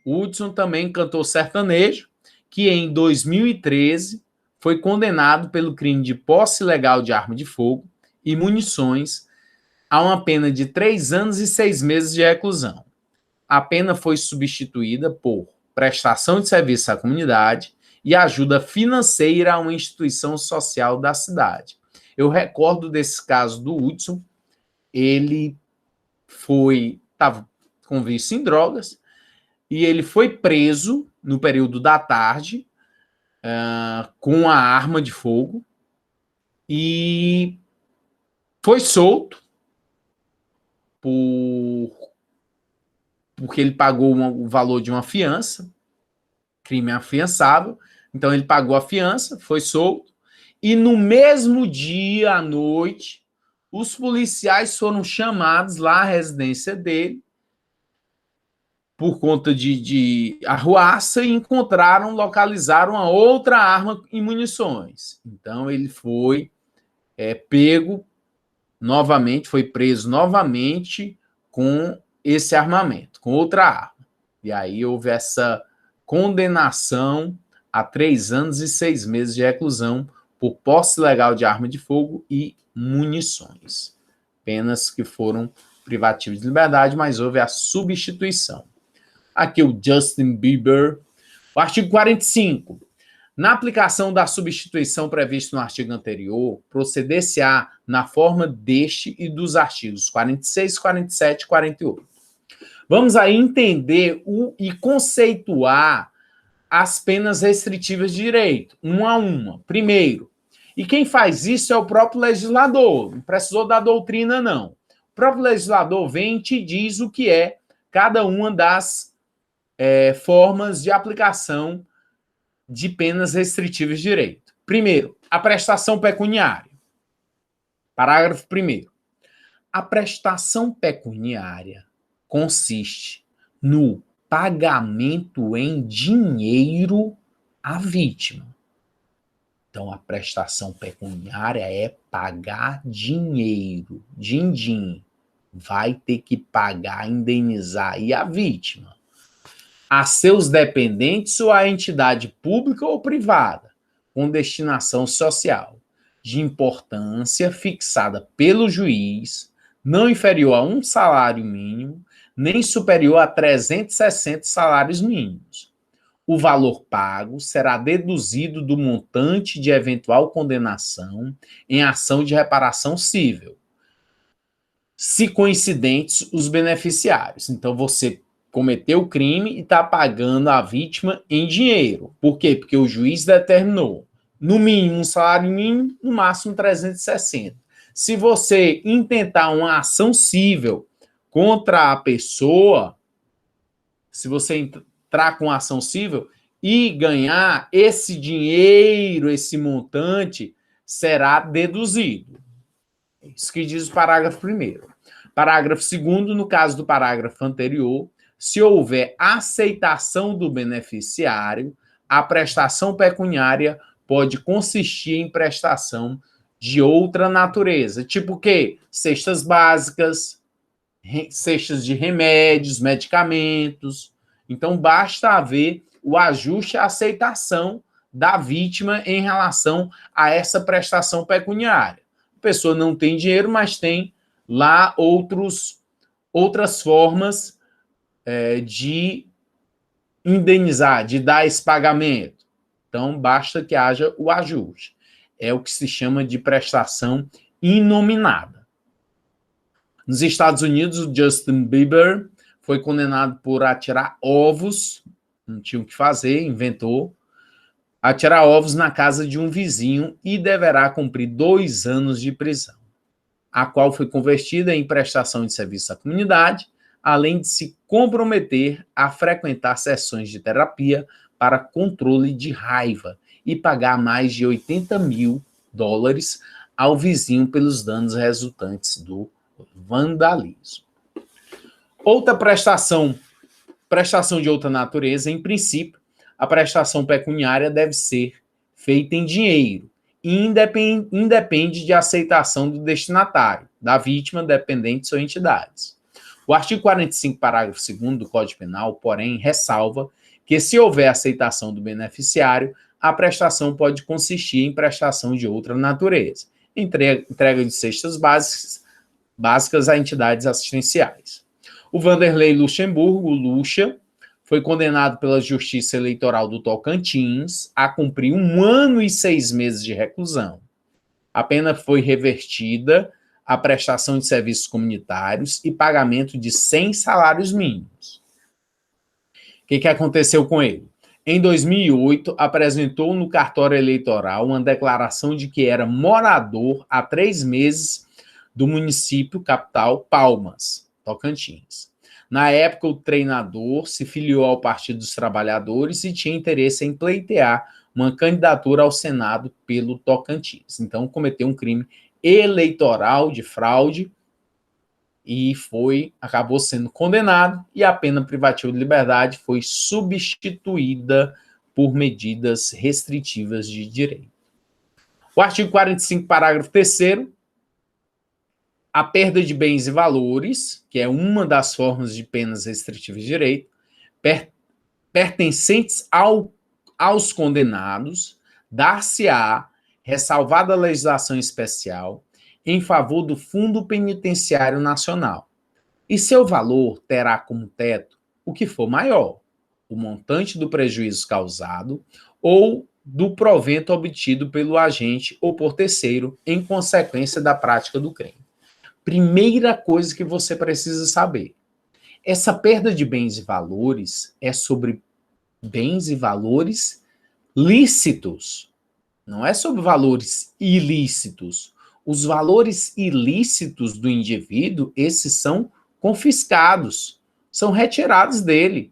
O Hudson também cantor sertanejo, que em 2013 foi condenado pelo crime de posse ilegal de arma de fogo e munições a uma pena de 3 anos e 6 meses de reclusão. A pena foi substituída por prestação de serviço à comunidade e ajuda financeira a uma instituição social da cidade. Eu recordo desse caso do Hudson. Ele estava com vício em drogas e ele foi preso no período da tarde com a arma de fogo e foi solto porque ele pagou o valor de uma fiança, crime afiançável. Então ele pagou a fiança, foi solto, e no mesmo dia à noite os policiais foram chamados lá à residência dele por conta de arruaça e localizaram a outra arma e munições. Então ele foi pego novamente, foi preso novamente com esse armamento, com outra arma. E aí houve essa condenação a 3 anos e 6 meses de reclusão por posse ilegal de arma de fogo e munições. Penas que foram privativas de liberdade, mas houve a substituição. Aqui o Justin Bieber. O artigo 45. Na aplicação da substituição prevista no artigo anterior, proceder-se-á na forma deste e dos artigos 46, 47 e 48. Vamos aí entender e conceituar as penas restritivas de direito, uma a uma. Primeiro, e quem faz isso é o próprio legislador, não precisou da doutrina, não. O próprio legislador vem e te diz o que é cada uma das formas de aplicação de penas restritivas de direito. Primeiro, a prestação pecuniária. Parágrafo 1º. A prestação pecuniária consiste no pagamento em dinheiro à vítima. Então, a prestação pecuniária é pagar dinheiro, din-din. Vai ter que pagar, indenizar aí a vítima. A seus dependentes ou a entidade pública ou privada, com destinação social, de importância fixada pelo juiz, não inferior a 1 salário mínimo, nem superior a 360 salários mínimos. O valor pago será deduzido do montante de eventual condenação em ação de reparação cível, se coincidentes os beneficiários. Então, você cometeu o crime e está pagando a vítima em dinheiro. Por quê? Porque o juiz determinou, no mínimo, um salário mínimo, no máximo 360. Se você intentar uma ação cível contra a pessoa, se você entrar com ação cível e ganhar esse dinheiro, esse montante, será deduzido. Isso que diz o parágrafo 1º. Parágrafo 2º, no caso do parágrafo anterior, se houver aceitação do beneficiário, a prestação pecuniária pode consistir em prestação de outra natureza. Tipo o quê? Cestas básicas, cestas de remédios, medicamentos. Então, basta haver o ajuste e a aceitação da vítima em relação a essa prestação pecuniária. A pessoa não tem dinheiro, mas tem lá outras formas de indenizar, de dar esse pagamento. Então, basta que haja o ajuste. É o que se chama de prestação inominada. Nos Estados Unidos, o Justin Bieber foi condenado por atirar ovos, não tinha o que fazer, inventou, atirar ovos na casa de um vizinho e deverá cumprir 2 anos de prisão, a qual foi convertida em prestação de serviço à comunidade, além de se comprometer a frequentar sessões de terapia para controle de raiva e pagar mais de $80 mil ao vizinho pelos danos resultantes do vandalismo. Outra prestação de outra natureza, em princípio, a prestação pecuniária deve ser feita em dinheiro e independe de aceitação do destinatário, da vítima, dependentes ou entidades. O artigo 45, parágrafo 2º do Código Penal, porém, ressalva que se houver aceitação do beneficiário, a prestação pode consistir em prestação de outra natureza, entrega de cestas básicas a entidades assistenciais. O Vanderlei Luxemburgo, o Luxa, foi condenado pela Justiça Eleitoral do Tocantins a cumprir 1 ano e 6 meses de reclusão. A pena foi revertida à prestação de serviços comunitários e pagamento de 100 salários mínimos. O que aconteceu com ele? Em 2008, apresentou no cartório eleitoral uma declaração de que era morador há 3 meses do município capital Palmas, Tocantins. Na época, o treinador se filiou ao Partido dos Trabalhadores e tinha interesse em pleitear uma candidatura ao Senado pelo Tocantins. Então, cometeu um crime eleitoral de fraude e acabou sendo condenado, e a pena privativa de liberdade foi substituída por medidas restritivas de direito. O artigo 45, parágrafo 3º, a perda de bens e valores, que é uma das formas de penas restritivas de direito, pertencentes aos condenados, dar-se-á, ressalvada a legislação especial, em favor do Fundo Penitenciário Nacional. E seu valor terá como teto o que for maior, o montante do prejuízo causado ou do provento obtido pelo agente ou por terceiro em consequência da prática do crime. Primeira coisa que você precisa saber: essa perda de bens e valores é sobre bens e valores lícitos, não é sobre valores ilícitos. Os valores ilícitos do indivíduo, esses são confiscados, são retirados dele.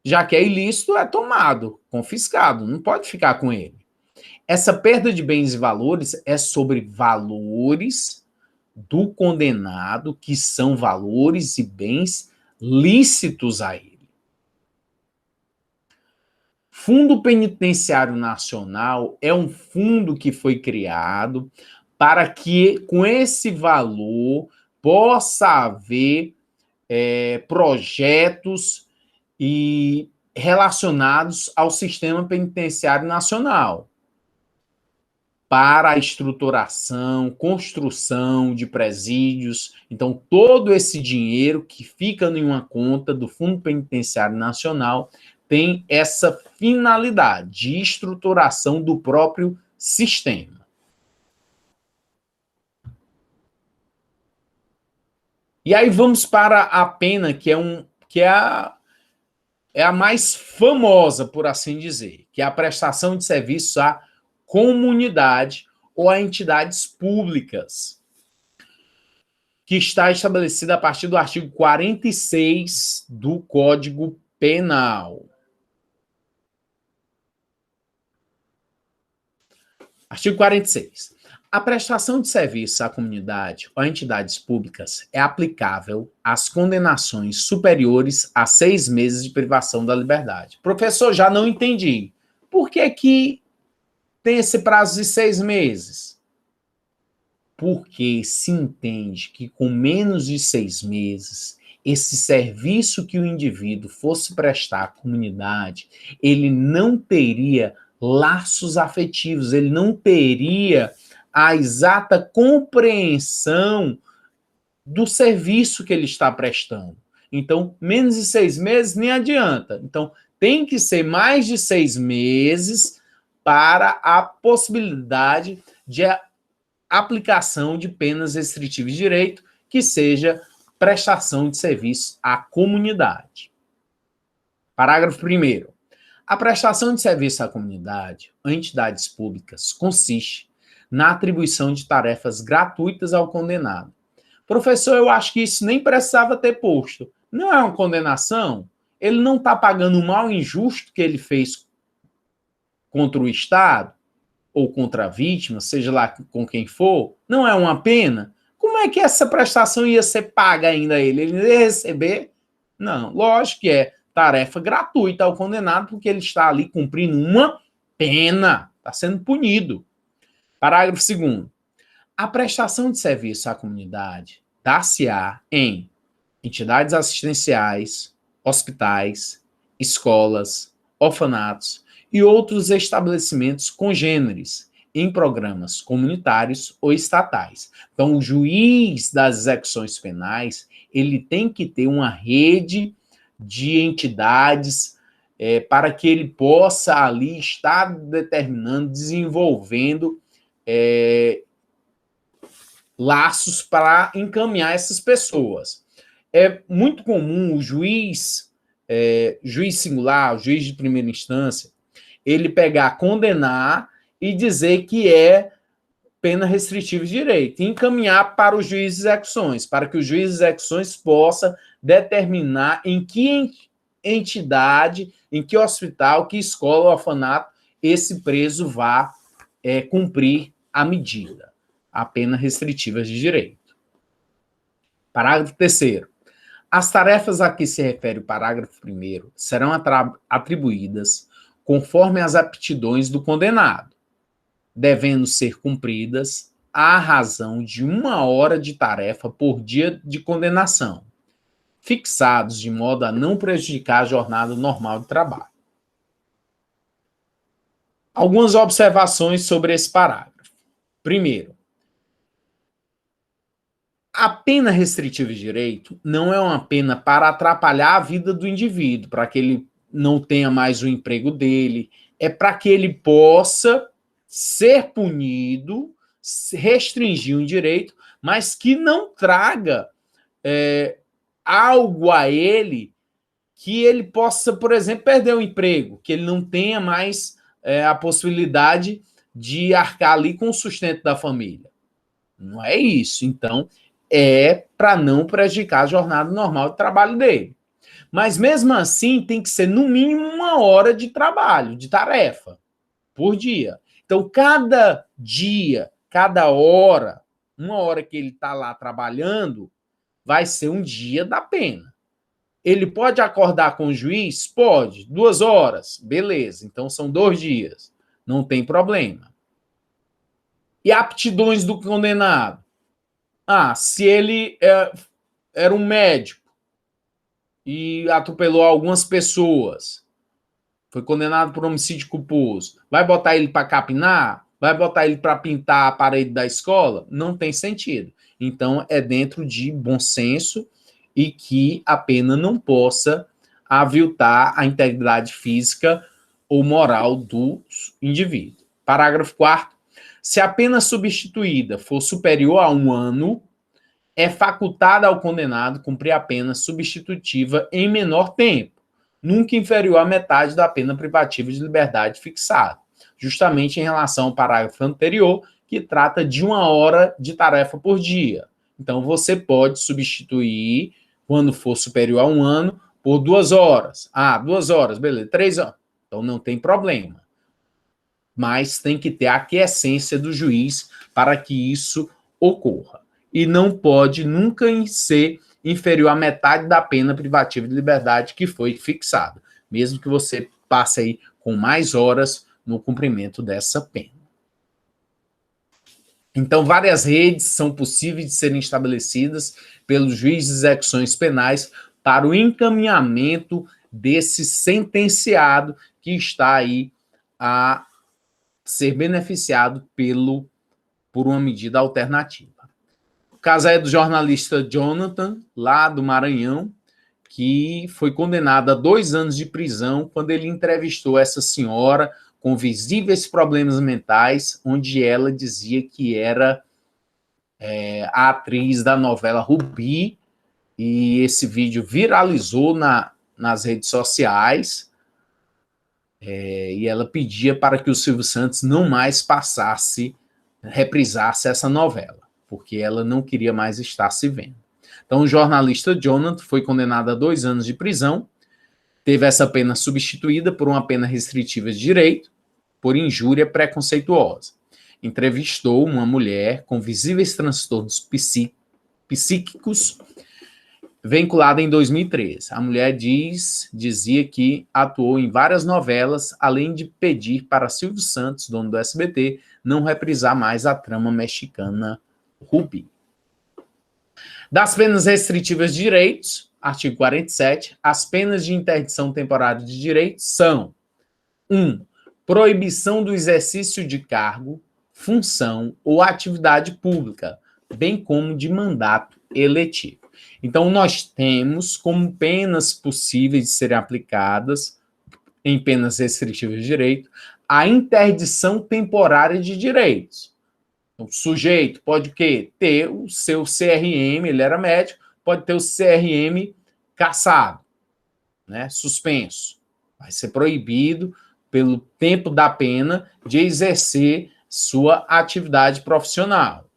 Já que é ilícito, é tomado, confiscado, não pode ficar com ele. Essa perda de bens e valores é sobre valores do condenado, que são valores e bens lícitos a ele. Fundo Penitenciário Nacional é um fundo que foi criado para que, com esse valor, possa haver projetos relacionados ao sistema penitenciário nacional, para a estruturação, construção de presídios. Então, todo esse dinheiro que fica em uma conta do Fundo Penitenciário Nacional tem essa finalidade de estruturação do próprio sistema. E aí vamos para a pena que é a mais famosa, por assim dizer, que é a prestação de serviços à comunidade ou a entidades públicas, que está estabelecida a partir do artigo 46 do Código Penal. Artigo 46. A prestação de serviço à comunidade ou a entidades públicas é aplicável às condenações superiores a 6 meses de privação da liberdade. Professor, já não entendi. Por que tem esse prazo de 6 meses? Porque se entende que com menos de 6 meses, esse serviço que o indivíduo fosse prestar à comunidade, ele não teria laços afetivos, ele não teria a exata compreensão do serviço que ele está prestando. Então, menos de 6 meses nem adianta. Então, tem que ser mais de 6 meses para a possibilidade de aplicação de penas restritivas de direito, que seja prestação de serviço à comunidade. Parágrafo 1º. A prestação de serviço à comunidade, a entidades públicas, consiste na atribuição de tarefas gratuitas ao condenado. Professor, eu acho que isso nem precisava ter posto. Não é uma condenação? Ele não está pagando o mal injusto que ele fez contra o Estado, ou contra a vítima, seja lá com quem for? Não é uma pena? Como é que essa prestação ia ser paga ainda a ele? Ele ia receber? Não, lógico que é tarefa gratuita ao condenado, porque ele está ali cumprindo uma pena, está sendo punido. Parágrafo 2º. A prestação de serviço à comunidade dá-se-á em entidades assistenciais, hospitais, escolas, orfanatos e outros estabelecimentos congêneres em programas comunitários ou estatais. Então, o juiz das execuções penais, ele tem que ter uma rede de entidades para que ele possa ali estar determinando, desenvolvendo laços para encaminhar essas pessoas. É muito comum o juiz singular, o juiz de primeira instância, ele pegar, condenar e dizer que é pena restritiva de direito, e encaminhar para o juiz de execuções, para que o juiz de execuções possa determinar em que entidade, em que hospital, que escola ou orfanato esse preso vá cumprir a medida, a pena restritiva de direito. Parágrafo 3º. As tarefas a que se refere o parágrafo 1º serão atribuídas conforme as aptidões do condenado, devendo ser cumpridas à razão de 1 hora de tarefa por dia de condenação, fixados de modo a não prejudicar a jornada normal de trabalho. Algumas observações sobre esse parágrafo. Primeiro, a pena restritiva de direito não é uma pena para atrapalhar a vida do indivíduo, para que ele não tenha mais o emprego dele, é para que ele possa ser punido, restringir um direito, mas que não traga algo a ele que ele possa, por exemplo, perder o emprego, que ele não tenha mais a possibilidade de arcar ali com o sustento da família. Não é isso. Então, é para não prejudicar a jornada normal de trabalho dele. Mas, mesmo assim, tem que ser, no mínimo, 1 hora de trabalho, de tarefa, por dia. Então, cada dia, cada hora, 1 hora que ele está lá trabalhando, vai ser um dia da pena. Ele pode acordar com o juiz? Pode. 2 horas? Beleza. Então, são 2 dias. Não tem problema. E aptidões do condenado? Se ele era um médico e atropelou algumas pessoas, foi condenado por homicídio culposo, vai botar ele para capinar? Vai botar ele para pintar a parede da escola? Não tem sentido. Então, é dentro de bom senso e que a pena não possa aviltar a integridade física ou moral do indivíduo. Parágrafo 4º. Se a pena substituída for superior a 1 ano, é facultada ao condenado cumprir a pena substitutiva em menor tempo, nunca inferior à metade da pena privativa de liberdade fixada, justamente em relação ao parágrafo anterior, que trata de 1 hora de tarefa por dia. Então, você pode substituir, quando for superior a 1 ano, por 2 horas. 2 horas, beleza, 3 horas. Então, não tem problema. Mas tem que ter a aquiescência do juiz para que isso ocorra. E não pode nunca ser inferior à metade da pena privativa de liberdade que foi fixada, mesmo que você passe aí com mais horas no cumprimento dessa pena. Então, várias redes são possíveis de serem estabelecidas pelos juízes de execuções penais para o encaminhamento desse sentenciado que está aí a ser beneficiado por uma medida alternativa. O caso é do jornalista Jonathan, lá do Maranhão, que foi condenado a 2 anos de prisão quando ele entrevistou essa senhora com visíveis problemas mentais, onde ela dizia que era a atriz da novela Rubi, e esse vídeo viralizou nas redes sociais, e ela pedia para que o Silvio Santos não mais reprisasse essa novela, porque ela não queria mais estar se vendo. Então, o jornalista Jonathan foi condenado a 2 anos de prisão, teve essa pena substituída por uma pena restritiva de direito, por injúria preconceituosa. Entrevistou uma mulher com visíveis transtornos psíquicos, vinculada em 2013. A mulher dizia que atuou em várias novelas, além de pedir para Silvio Santos, dono do SBT, não reprisar mais a trama mexicana Rubi. Das penas restritivas de direitos, artigo 47, as penas de interdição temporária de direitos são 1. Proibição do exercício de cargo, função ou atividade pública, bem como de mandato eletivo. Então, nós temos como penas possíveis de serem aplicadas em penas restritivas de direito a interdição temporária de direitos. O sujeito pode o quê? Ter o seu CRM, ele era médico, pode ter o CRM cassado, né? Suspenso. Vai ser proibido, pelo tempo da pena, de exercer sua atividade profissional.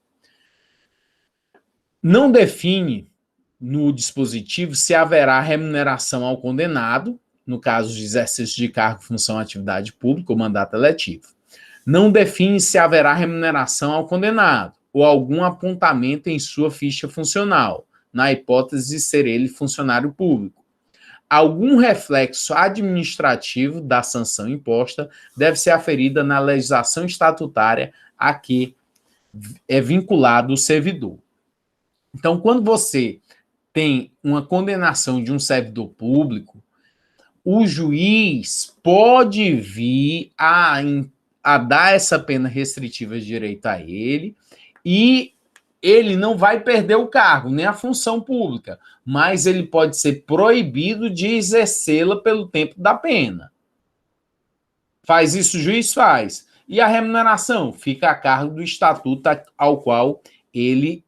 Não define no dispositivo se haverá remuneração ao condenado, no caso de exercício de cargo, função, atividade pública ou mandato eletivo. Não define se haverá remuneração ao condenado ou algum apontamento em sua ficha funcional, na hipótese de ser ele funcionário público. Algum reflexo administrativo da sanção imposta deve ser aferida na legislação estatutária a que é vinculado o servidor. Então, quando você tem uma condenação de um servidor público, o juiz pode vir a dar essa pena restritiva de direito a ele, e ele não vai perder o cargo, nem a função pública, mas ele pode ser proibido de exercê-la pelo tempo da pena. Faz isso o juiz? Faz. E a remuneração? Fica a cargo do estatuto ao qual ele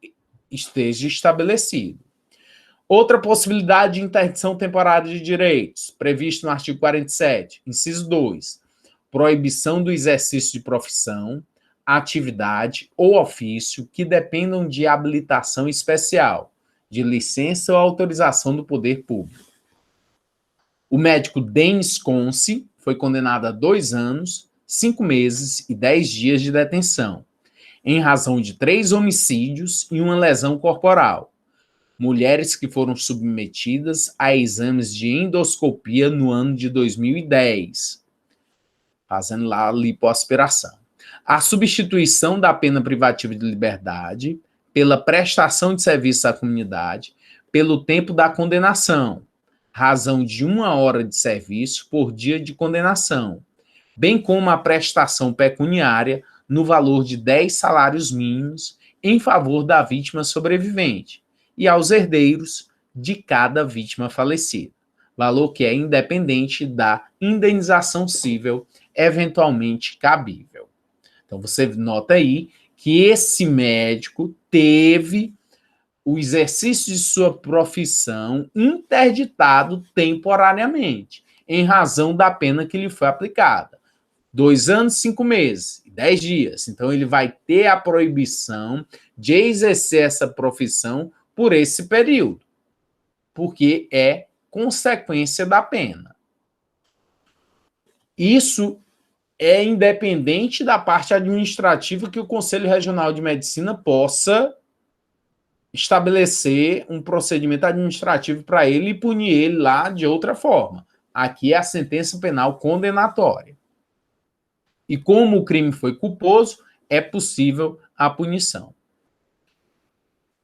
esteja estabelecido. Outra possibilidade de interdição temporária de direitos, previsto no artigo 47, inciso 2, proibição do exercício de profissão, atividade ou ofício que dependam de habilitação especial, de licença ou autorização do poder público. O médico Denis Conce foi condenado a 2 anos, 5 meses e 10 dias de detenção, em razão de 3 homicídios e uma lesão corporal. Mulheres que foram submetidas a exames de endoscopia no ano de 2010, fazendo lá a lipoaspiração. A substituição da pena privativa de liberdade pela prestação de serviço à comunidade pelo tempo da condenação, razão de 1 hora de serviço por dia de condenação, bem como a prestação pecuniária no valor de 10 salários mínimos em favor da vítima sobrevivente e aos herdeiros de cada vítima falecida, valor que é independente da indenização civil eventualmente cabível. Então, você nota aí que esse médico teve o exercício de sua profissão interditado temporariamente, em razão da pena que lhe foi aplicada. 2 anos, 5 meses, 10 dias. Então, ele vai ter a proibição de exercer essa profissão por esse período, porque é consequência da pena. Isso é independente da parte administrativa que o Conselho Regional de Medicina possa estabelecer um procedimento administrativo para ele e punir ele lá de outra forma. Aqui é a sentença penal condenatória. E como o crime foi culposo, é possível a punição.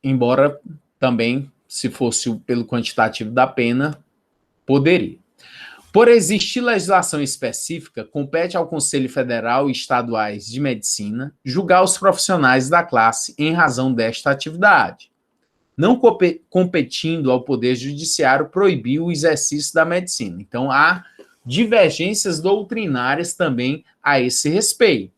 Embora também, se fosse pelo quantitativo da pena, poderia. Por existir legislação específica, compete ao Conselho Federal e Estaduais de Medicina julgar os profissionais da classe em razão desta atividade, não competindo ao Poder Judiciário proibir o exercício da medicina. Então, há divergências doutrinárias também a esse respeito.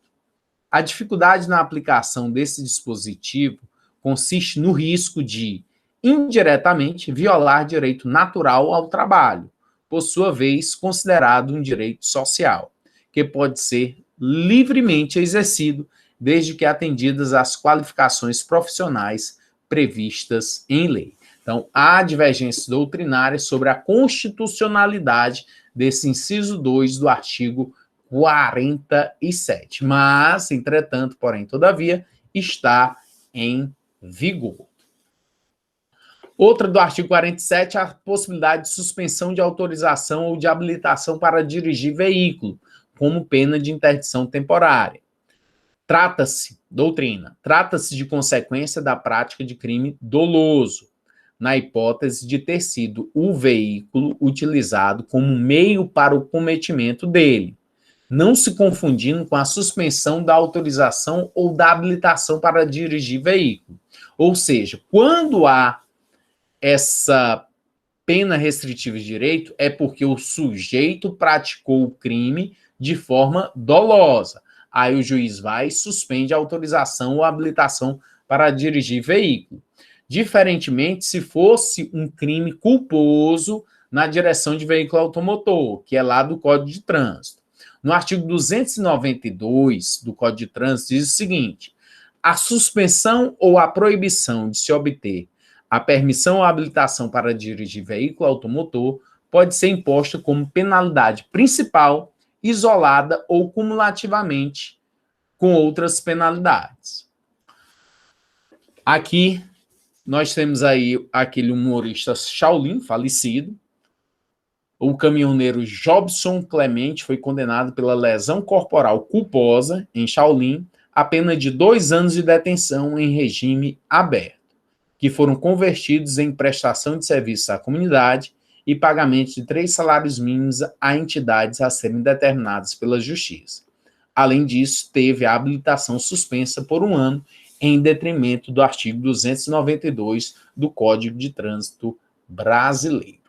A dificuldade na aplicação desse dispositivo consiste no risco de, indiretamente, violar direito natural ao trabalho, por sua vez, considerado um direito social, que pode ser livremente exercido, desde que atendidas às qualificações profissionais previstas em lei. Então, há divergências doutrinárias sobre a constitucionalidade desse inciso 2 do artigo 47. Mas, entretanto, porém, todavia, está em vigor. Outra do artigo 47, a possibilidade de suspensão de autorização ou de habilitação para dirigir veículo, como pena de interdição temporária. Trata-se de consequência da prática de crime doloso, na hipótese de ter sido o veículo utilizado como meio para o cometimento dele, não se confundindo com a suspensão da autorização ou da habilitação para dirigir veículo. Ou seja, quando há essa pena restritiva de direito, é porque o sujeito praticou o crime de forma dolosa. Aí o juiz vai e suspende a autorização ou habilitação para dirigir veículo. Diferentemente, se fosse um crime culposo na direção de veículo automotor, que é lá do Código de Trânsito. No artigo 292 do Código de Trânsito diz o seguinte: a suspensão ou a proibição de se obter a permissão ou habilitação para dirigir veículo automotor pode ser imposta como penalidade principal, isolada ou cumulativamente com outras penalidades. Aqui nós temos aí aquele humorista Shaolin, falecido. O caminhoneiro Jobson Clemente foi condenado pela lesão corporal culposa em Shaolin a pena de 2 anos de detenção em regime aberto, que foram convertidos em prestação de serviços à comunidade e pagamento de 3 salários mínimos a entidades a serem determinadas pela Justiça. Além disso, teve a habilitação suspensa por 1 ano, em detrimento do artigo 292 do Código de Trânsito Brasileiro.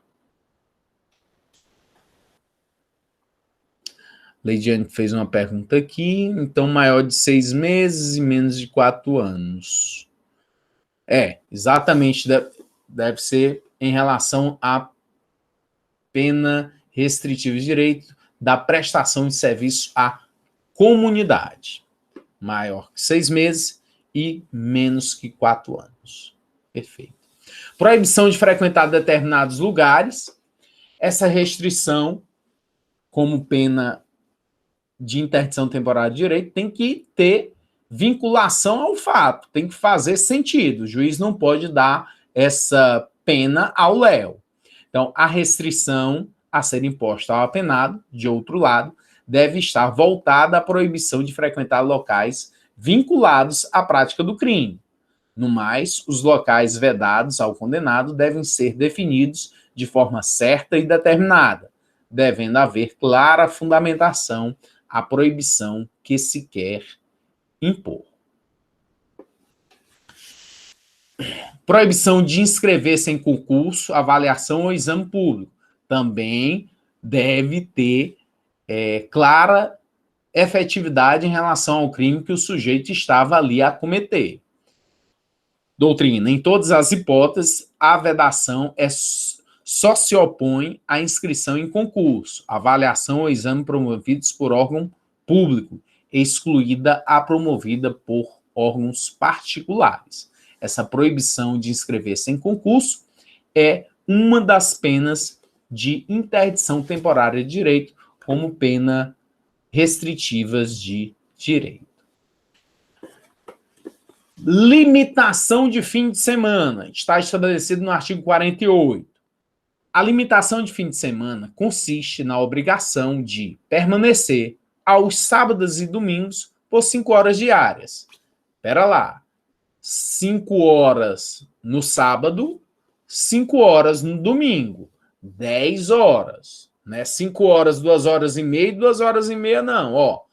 Leidiane fez uma pergunta aqui. Então, maior de 6 meses e menos de 4 anos. Exatamente, deve ser em relação à pena restritiva de direito da prestação de serviço à comunidade. Maior que 6 meses e menos que 4 anos. Perfeito. Proibição de frequentar determinados lugares. Essa restrição, como pena de interdição temporária de direito, tem que ter vinculação ao fato, tem que fazer sentido. O juiz não pode dar essa pena ao réu. Então, a restrição a ser imposta ao apenado, de outro lado, deve estar voltada à proibição de frequentar locais vinculados à prática do crime. No mais, os locais vedados ao condenado devem ser definidos de forma certa e determinada, devendo haver clara fundamentação à proibição que se quer impor. Proibição de inscrever-se em concurso, avaliação ou exame público. Também deve ter clara efetividade em relação ao crime que o sujeito estava ali a cometer. Doutrina: em todas as hipóteses, a vedação só se opõe à inscrição em concurso, avaliação ou exame promovidos por órgão público, excluída a promovida por órgãos particulares. Essa proibição de inscrever-se em concurso é uma das penas de interdição temporária de direito, como pena restritivas de direito. Limitação de fim de semana. Está estabelecido no artigo 48. A limitação de fim de semana consiste na obrigação de permanecer aos sábados e domingos por 5 horas diárias. Espera lá. 5 horas no sábado, 5 horas no domingo. 10 horas. Né? 5 horas, 2 horas e meia, 2 horas e meia não. Ó,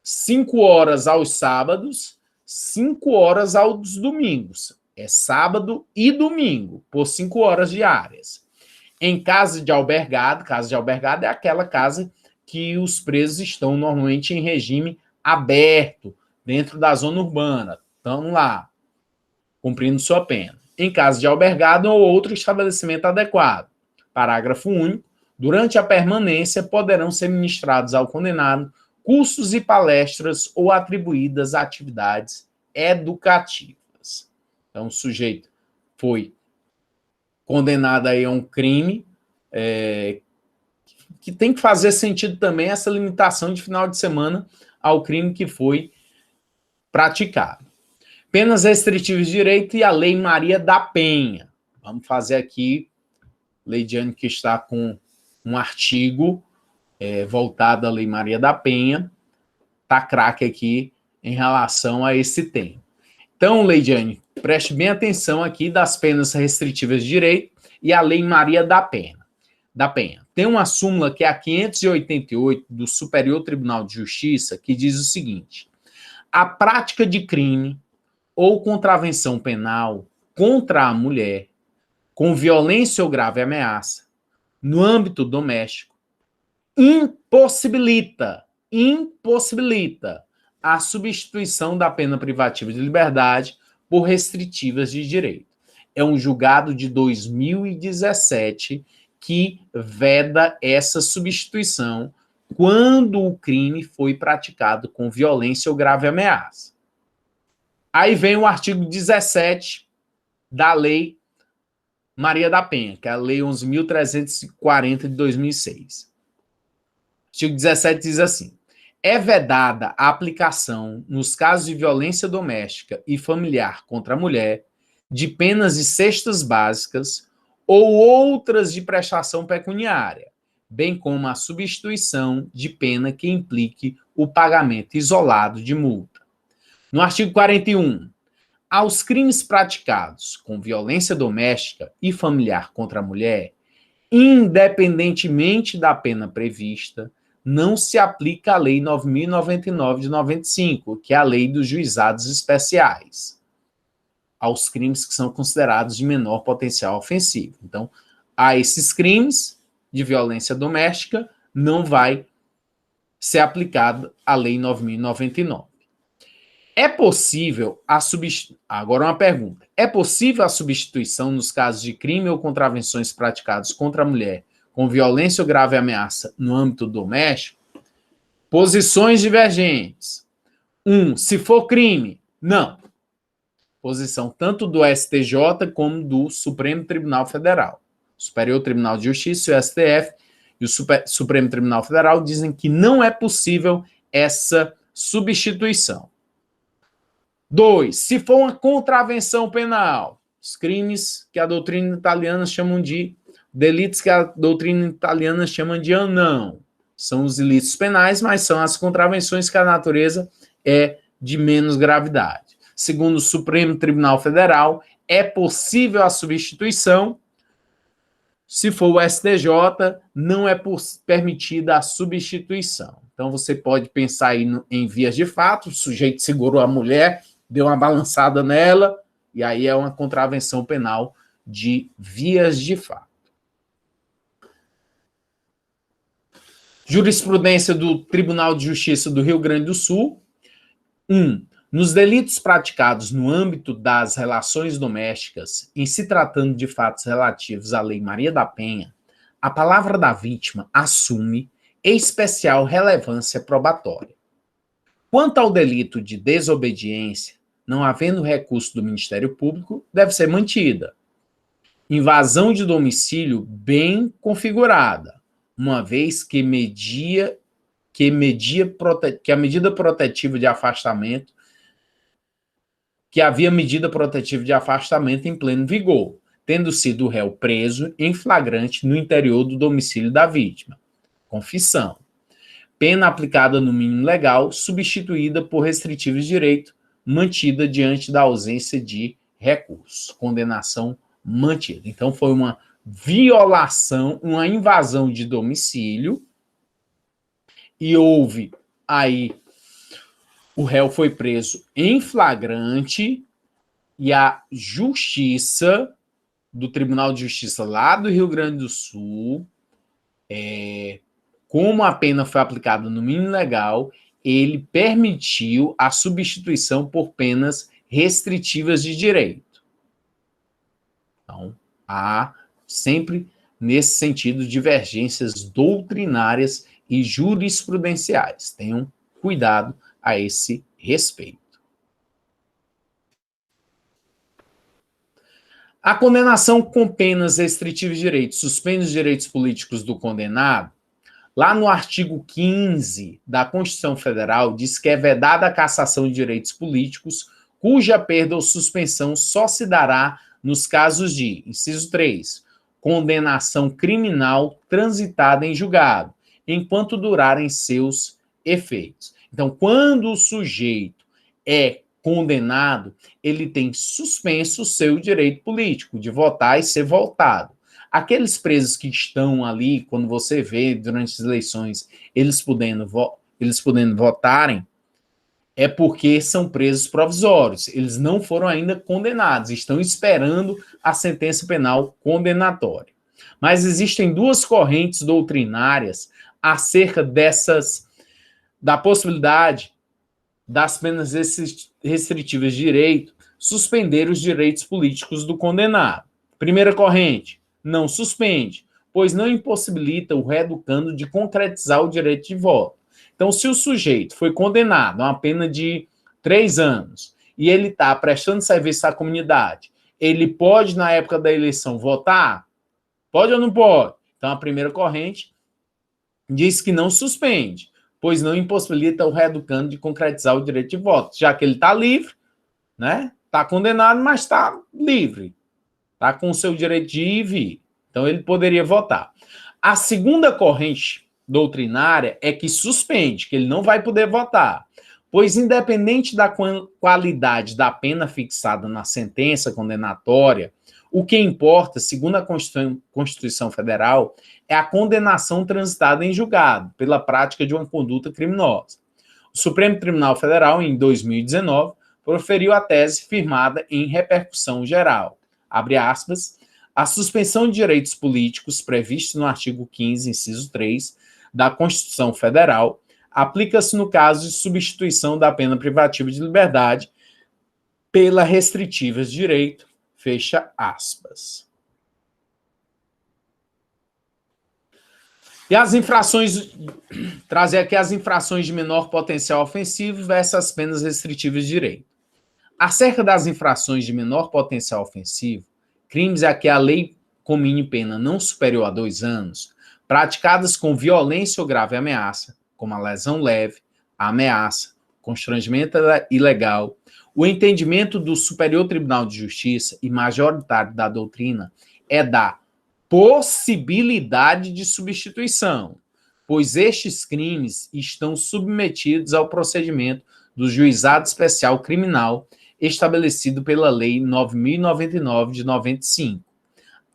5 horas aos sábados, 5 horas aos domingos. É sábado e domingo, por 5 horas diárias. Em casa de albergado é aquela casa que os presos estão normalmente em regime aberto, dentro da zona urbana. Estão lá, cumprindo sua pena. Em casa de albergado ou outro estabelecimento adequado. Parágrafo único. Durante a permanência, poderão ser ministrados ao condenado cursos e palestras ou atribuídas a atividades educativas. Então, o sujeito foi condenado aí a um crime, que tem que fazer sentido também essa limitação de final de semana ao crime que foi praticado. Penas restritivas de direito e a Lei Maria da Penha. Vamos fazer aqui, Leidiane, que está com um artigo voltado à Lei Maria da Penha, tá craque aqui em relação a esse tema. Então, Leidiane, preste bem atenção aqui das penas restritivas de direito e a Lei Maria da Penha. Tem uma súmula que é a 588 do Superior Tribunal de Justiça que diz o seguinte: a prática de crime ou contravenção penal contra a mulher com violência ou grave ameaça no âmbito doméstico impossibilita a substituição da pena privativa de liberdade por restritivas de direito. É um julgado de 2017 que veda essa substituição quando o crime foi praticado com violência ou grave ameaça. Aí vem o artigo 17 da Lei Maria da Penha, que é a Lei 11.340 de 2006. O artigo 17 diz assim: é vedada a aplicação, nos casos de violência doméstica e familiar contra a mulher, de penas de cestas básicas ou outras de prestação pecuniária, bem como a substituição de pena que implique o pagamento isolado de multa. No artigo 41, aos crimes praticados com violência doméstica e familiar contra a mulher, independentemente da pena prevista, não se aplica a Lei 9.099 de 95, que é a Lei dos Juizados Especiais, aos crimes que são considerados de menor potencial ofensivo. Então, a esses crimes de violência doméstica não vai ser aplicada a Lei 9.099. É possível a Agora uma pergunta. É possível a substituição nos casos de crime ou contravenções praticados contra a mulher com violência ou grave ameaça no âmbito doméstico? Posições divergentes. 1. Se for crime, não. Posição tanto do STJ como do Supremo Tribunal Federal. O Superior Tribunal de Justiça, o STF e o Supremo Tribunal Federal dizem que não é possível essa substituição. 2. Se for uma contravenção penal, os crimes que a doutrina italiana chama de delitos que a doutrina italiana chama de ANAM. São os ilícitos penais, mas são as contravenções que a natureza é de menos gravidade. Segundo o Supremo Tribunal Federal, é possível a substituição. Se for o STJ, não é permitida a substituição. Então, você pode pensar aí em vias de fato, o sujeito segurou a mulher, deu uma balançada nela, e aí é uma contravenção penal de vias de fato. Jurisprudência do Tribunal de Justiça do Rio Grande do Sul. 1. Nos delitos praticados no âmbito das relações domésticas, em se tratando de fatos relativos à Lei Maria da Penha, a palavra da vítima assume especial relevância probatória. Quanto ao delito de desobediência, não havendo recurso do Ministério Público, deve ser mantida. Invasão de domicílio bem configurada, uma vez que a medida protetiva de afastamento, que havia medida protetiva de afastamento em pleno vigor, tendo sido o réu preso em flagrante no interior do domicílio da vítima. Confissão. Pena aplicada no mínimo legal, substituída por restritivos de direito, mantida diante da ausência de recurso. Condenação mantida. Então, foi uma violação, uma invasão de domicílio, e houve aí, o réu foi preso em flagrante, e a justiça do Tribunal de Justiça lá do Rio Grande do Sul, como a pena foi aplicada no mínimo legal, ele permitiu a substituição por penas restritivas de direito. Então, há sempre, nesse sentido, divergências doutrinárias e jurisprudenciais. Tenham cuidado a esse respeito. A condenação com penas restritivas de direitos suspende os direitos políticos do condenado. Lá no artigo 15 da Constituição Federal, diz que é vedada a cassação de direitos políticos, cuja perda ou suspensão só se dará nos casos de, inciso 3, condenação criminal transitada em julgado, enquanto durarem seus efeitos. Então, quando o sujeito é condenado, ele tem suspenso o seu direito político de votar e ser votado. Aqueles presos que estão ali, quando você vê durante as eleições, eles podendo votarem, é porque são presos provisórios. Eles não foram ainda condenados, estão esperando a sentença penal condenatória. Mas existem duas correntes doutrinárias acerca da possibilidade das penas restritivas de direito suspender os direitos políticos do condenado. Primeira corrente, não suspende, pois não impossibilita o reeducando de concretizar o direito de voto. Então, se o sujeito foi condenado a uma pena de 3 anos e ele está prestando serviço à comunidade, ele pode, na época da eleição, votar? Pode ou não pode? Então, a primeira corrente diz que não suspende, pois não impossibilita o reeducando de concretizar o direito de voto, já que ele está livre, né? Está condenado, mas está livre. Está com o seu direito de ir e vir. Então, ele poderia votar. A segunda corrente doutrinária é que suspende, que ele não vai poder votar, pois, independente da qualidade da pena fixada na sentença condenatória, o que importa, segundo a Constituição Federal, é a condenação transitada em julgado pela prática de uma conduta criminosa. O Supremo Tribunal Federal, em 2019, proferiu a tese firmada em repercussão geral. Abre aspas, a suspensão de direitos políticos previsto no artigo 15, inciso 3, da Constituição Federal, aplica-se no caso de substituição da pena privativa de liberdade pela restritiva de direito, fecha aspas. E as infrações, trazer aqui as infrações de menor potencial ofensivo versus as penas restritivas de direito. Acerca das infrações de menor potencial ofensivo, crimes a que a lei comine pena não superior a 2 anos, praticadas com violência ou grave ameaça, como a lesão leve, a ameaça, constrangimento ilegal, o entendimento do Superior Tribunal de Justiça e majoritário da doutrina é da possibilidade de substituição, pois estes crimes estão submetidos ao procedimento do Juizado Especial Criminal estabelecido pela Lei 9.099 de 95.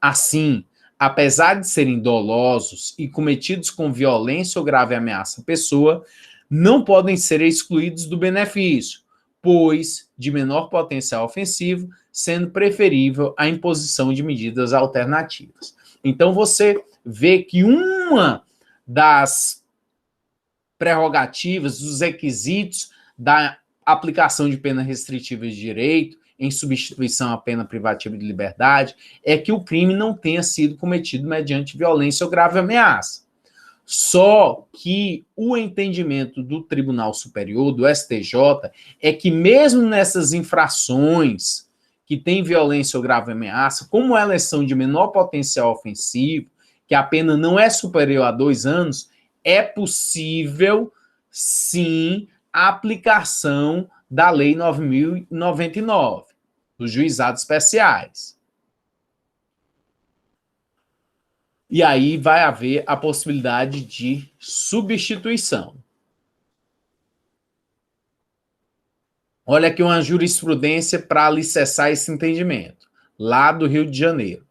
Assim, apesar de serem dolosos e cometidos com violência ou grave ameaça à pessoa, não podem ser excluídos do benefício, pois de menor potencial ofensivo, sendo preferível a imposição de medidas alternativas. Então, você vê que uma das prerrogativas, dos requisitos da aplicação de pena restritiva de direito, em substituição à pena privativa de liberdade, é que o crime não tenha sido cometido mediante violência ou grave ameaça. Só que o entendimento do Tribunal Superior, do STJ, é que mesmo nessas infrações que têm violência ou grave ameaça, como elas são de menor potencial ofensivo, que a pena não é superior a 2 anos, é possível, sim, a aplicação da Lei 9.099, dos juizados especiais. E aí vai haver a possibilidade de substituição. Olha aqui uma jurisprudência para alicerçar esse entendimento, lá do Rio de Janeiro.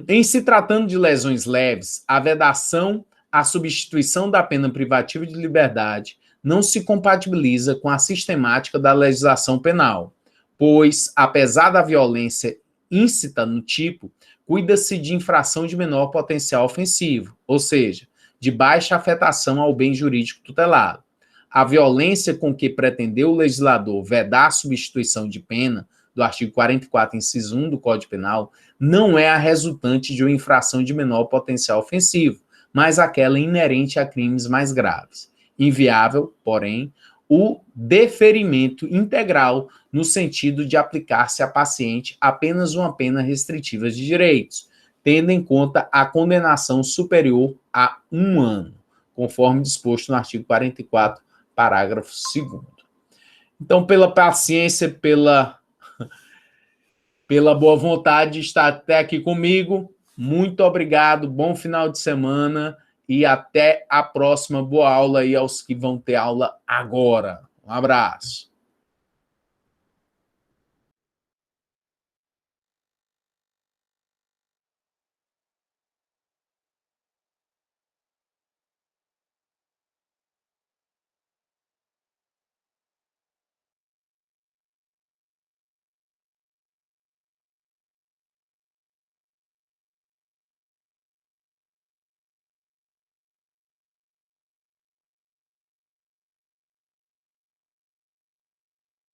Em se tratando de lesões leves, a vedação à substituição da pena privativa de liberdade não se compatibiliza com a sistemática da legislação penal, pois, apesar da violência íncita no tipo, cuida-se de infração de menor potencial ofensivo, ou seja, de baixa afetação ao bem jurídico tutelado. A violência com que pretendeu o legislador vedar a substituição de pena do artigo 44, inciso 1 do Código Penal, não é a resultante de uma infração de menor potencial ofensivo, mas aquela inerente a crimes mais graves. Inviável, porém, o deferimento integral no sentido de aplicar-se a paciente apenas uma pena restritiva de direitos, tendo em conta a condenação superior a 1 ano, conforme disposto no artigo 44, parágrafo 2º. Então, pela paciência, pela boa vontade de estar até aqui comigo, muito obrigado, bom final de semana e até a próxima. Boa aula aí aos que vão ter aula agora. Um abraço.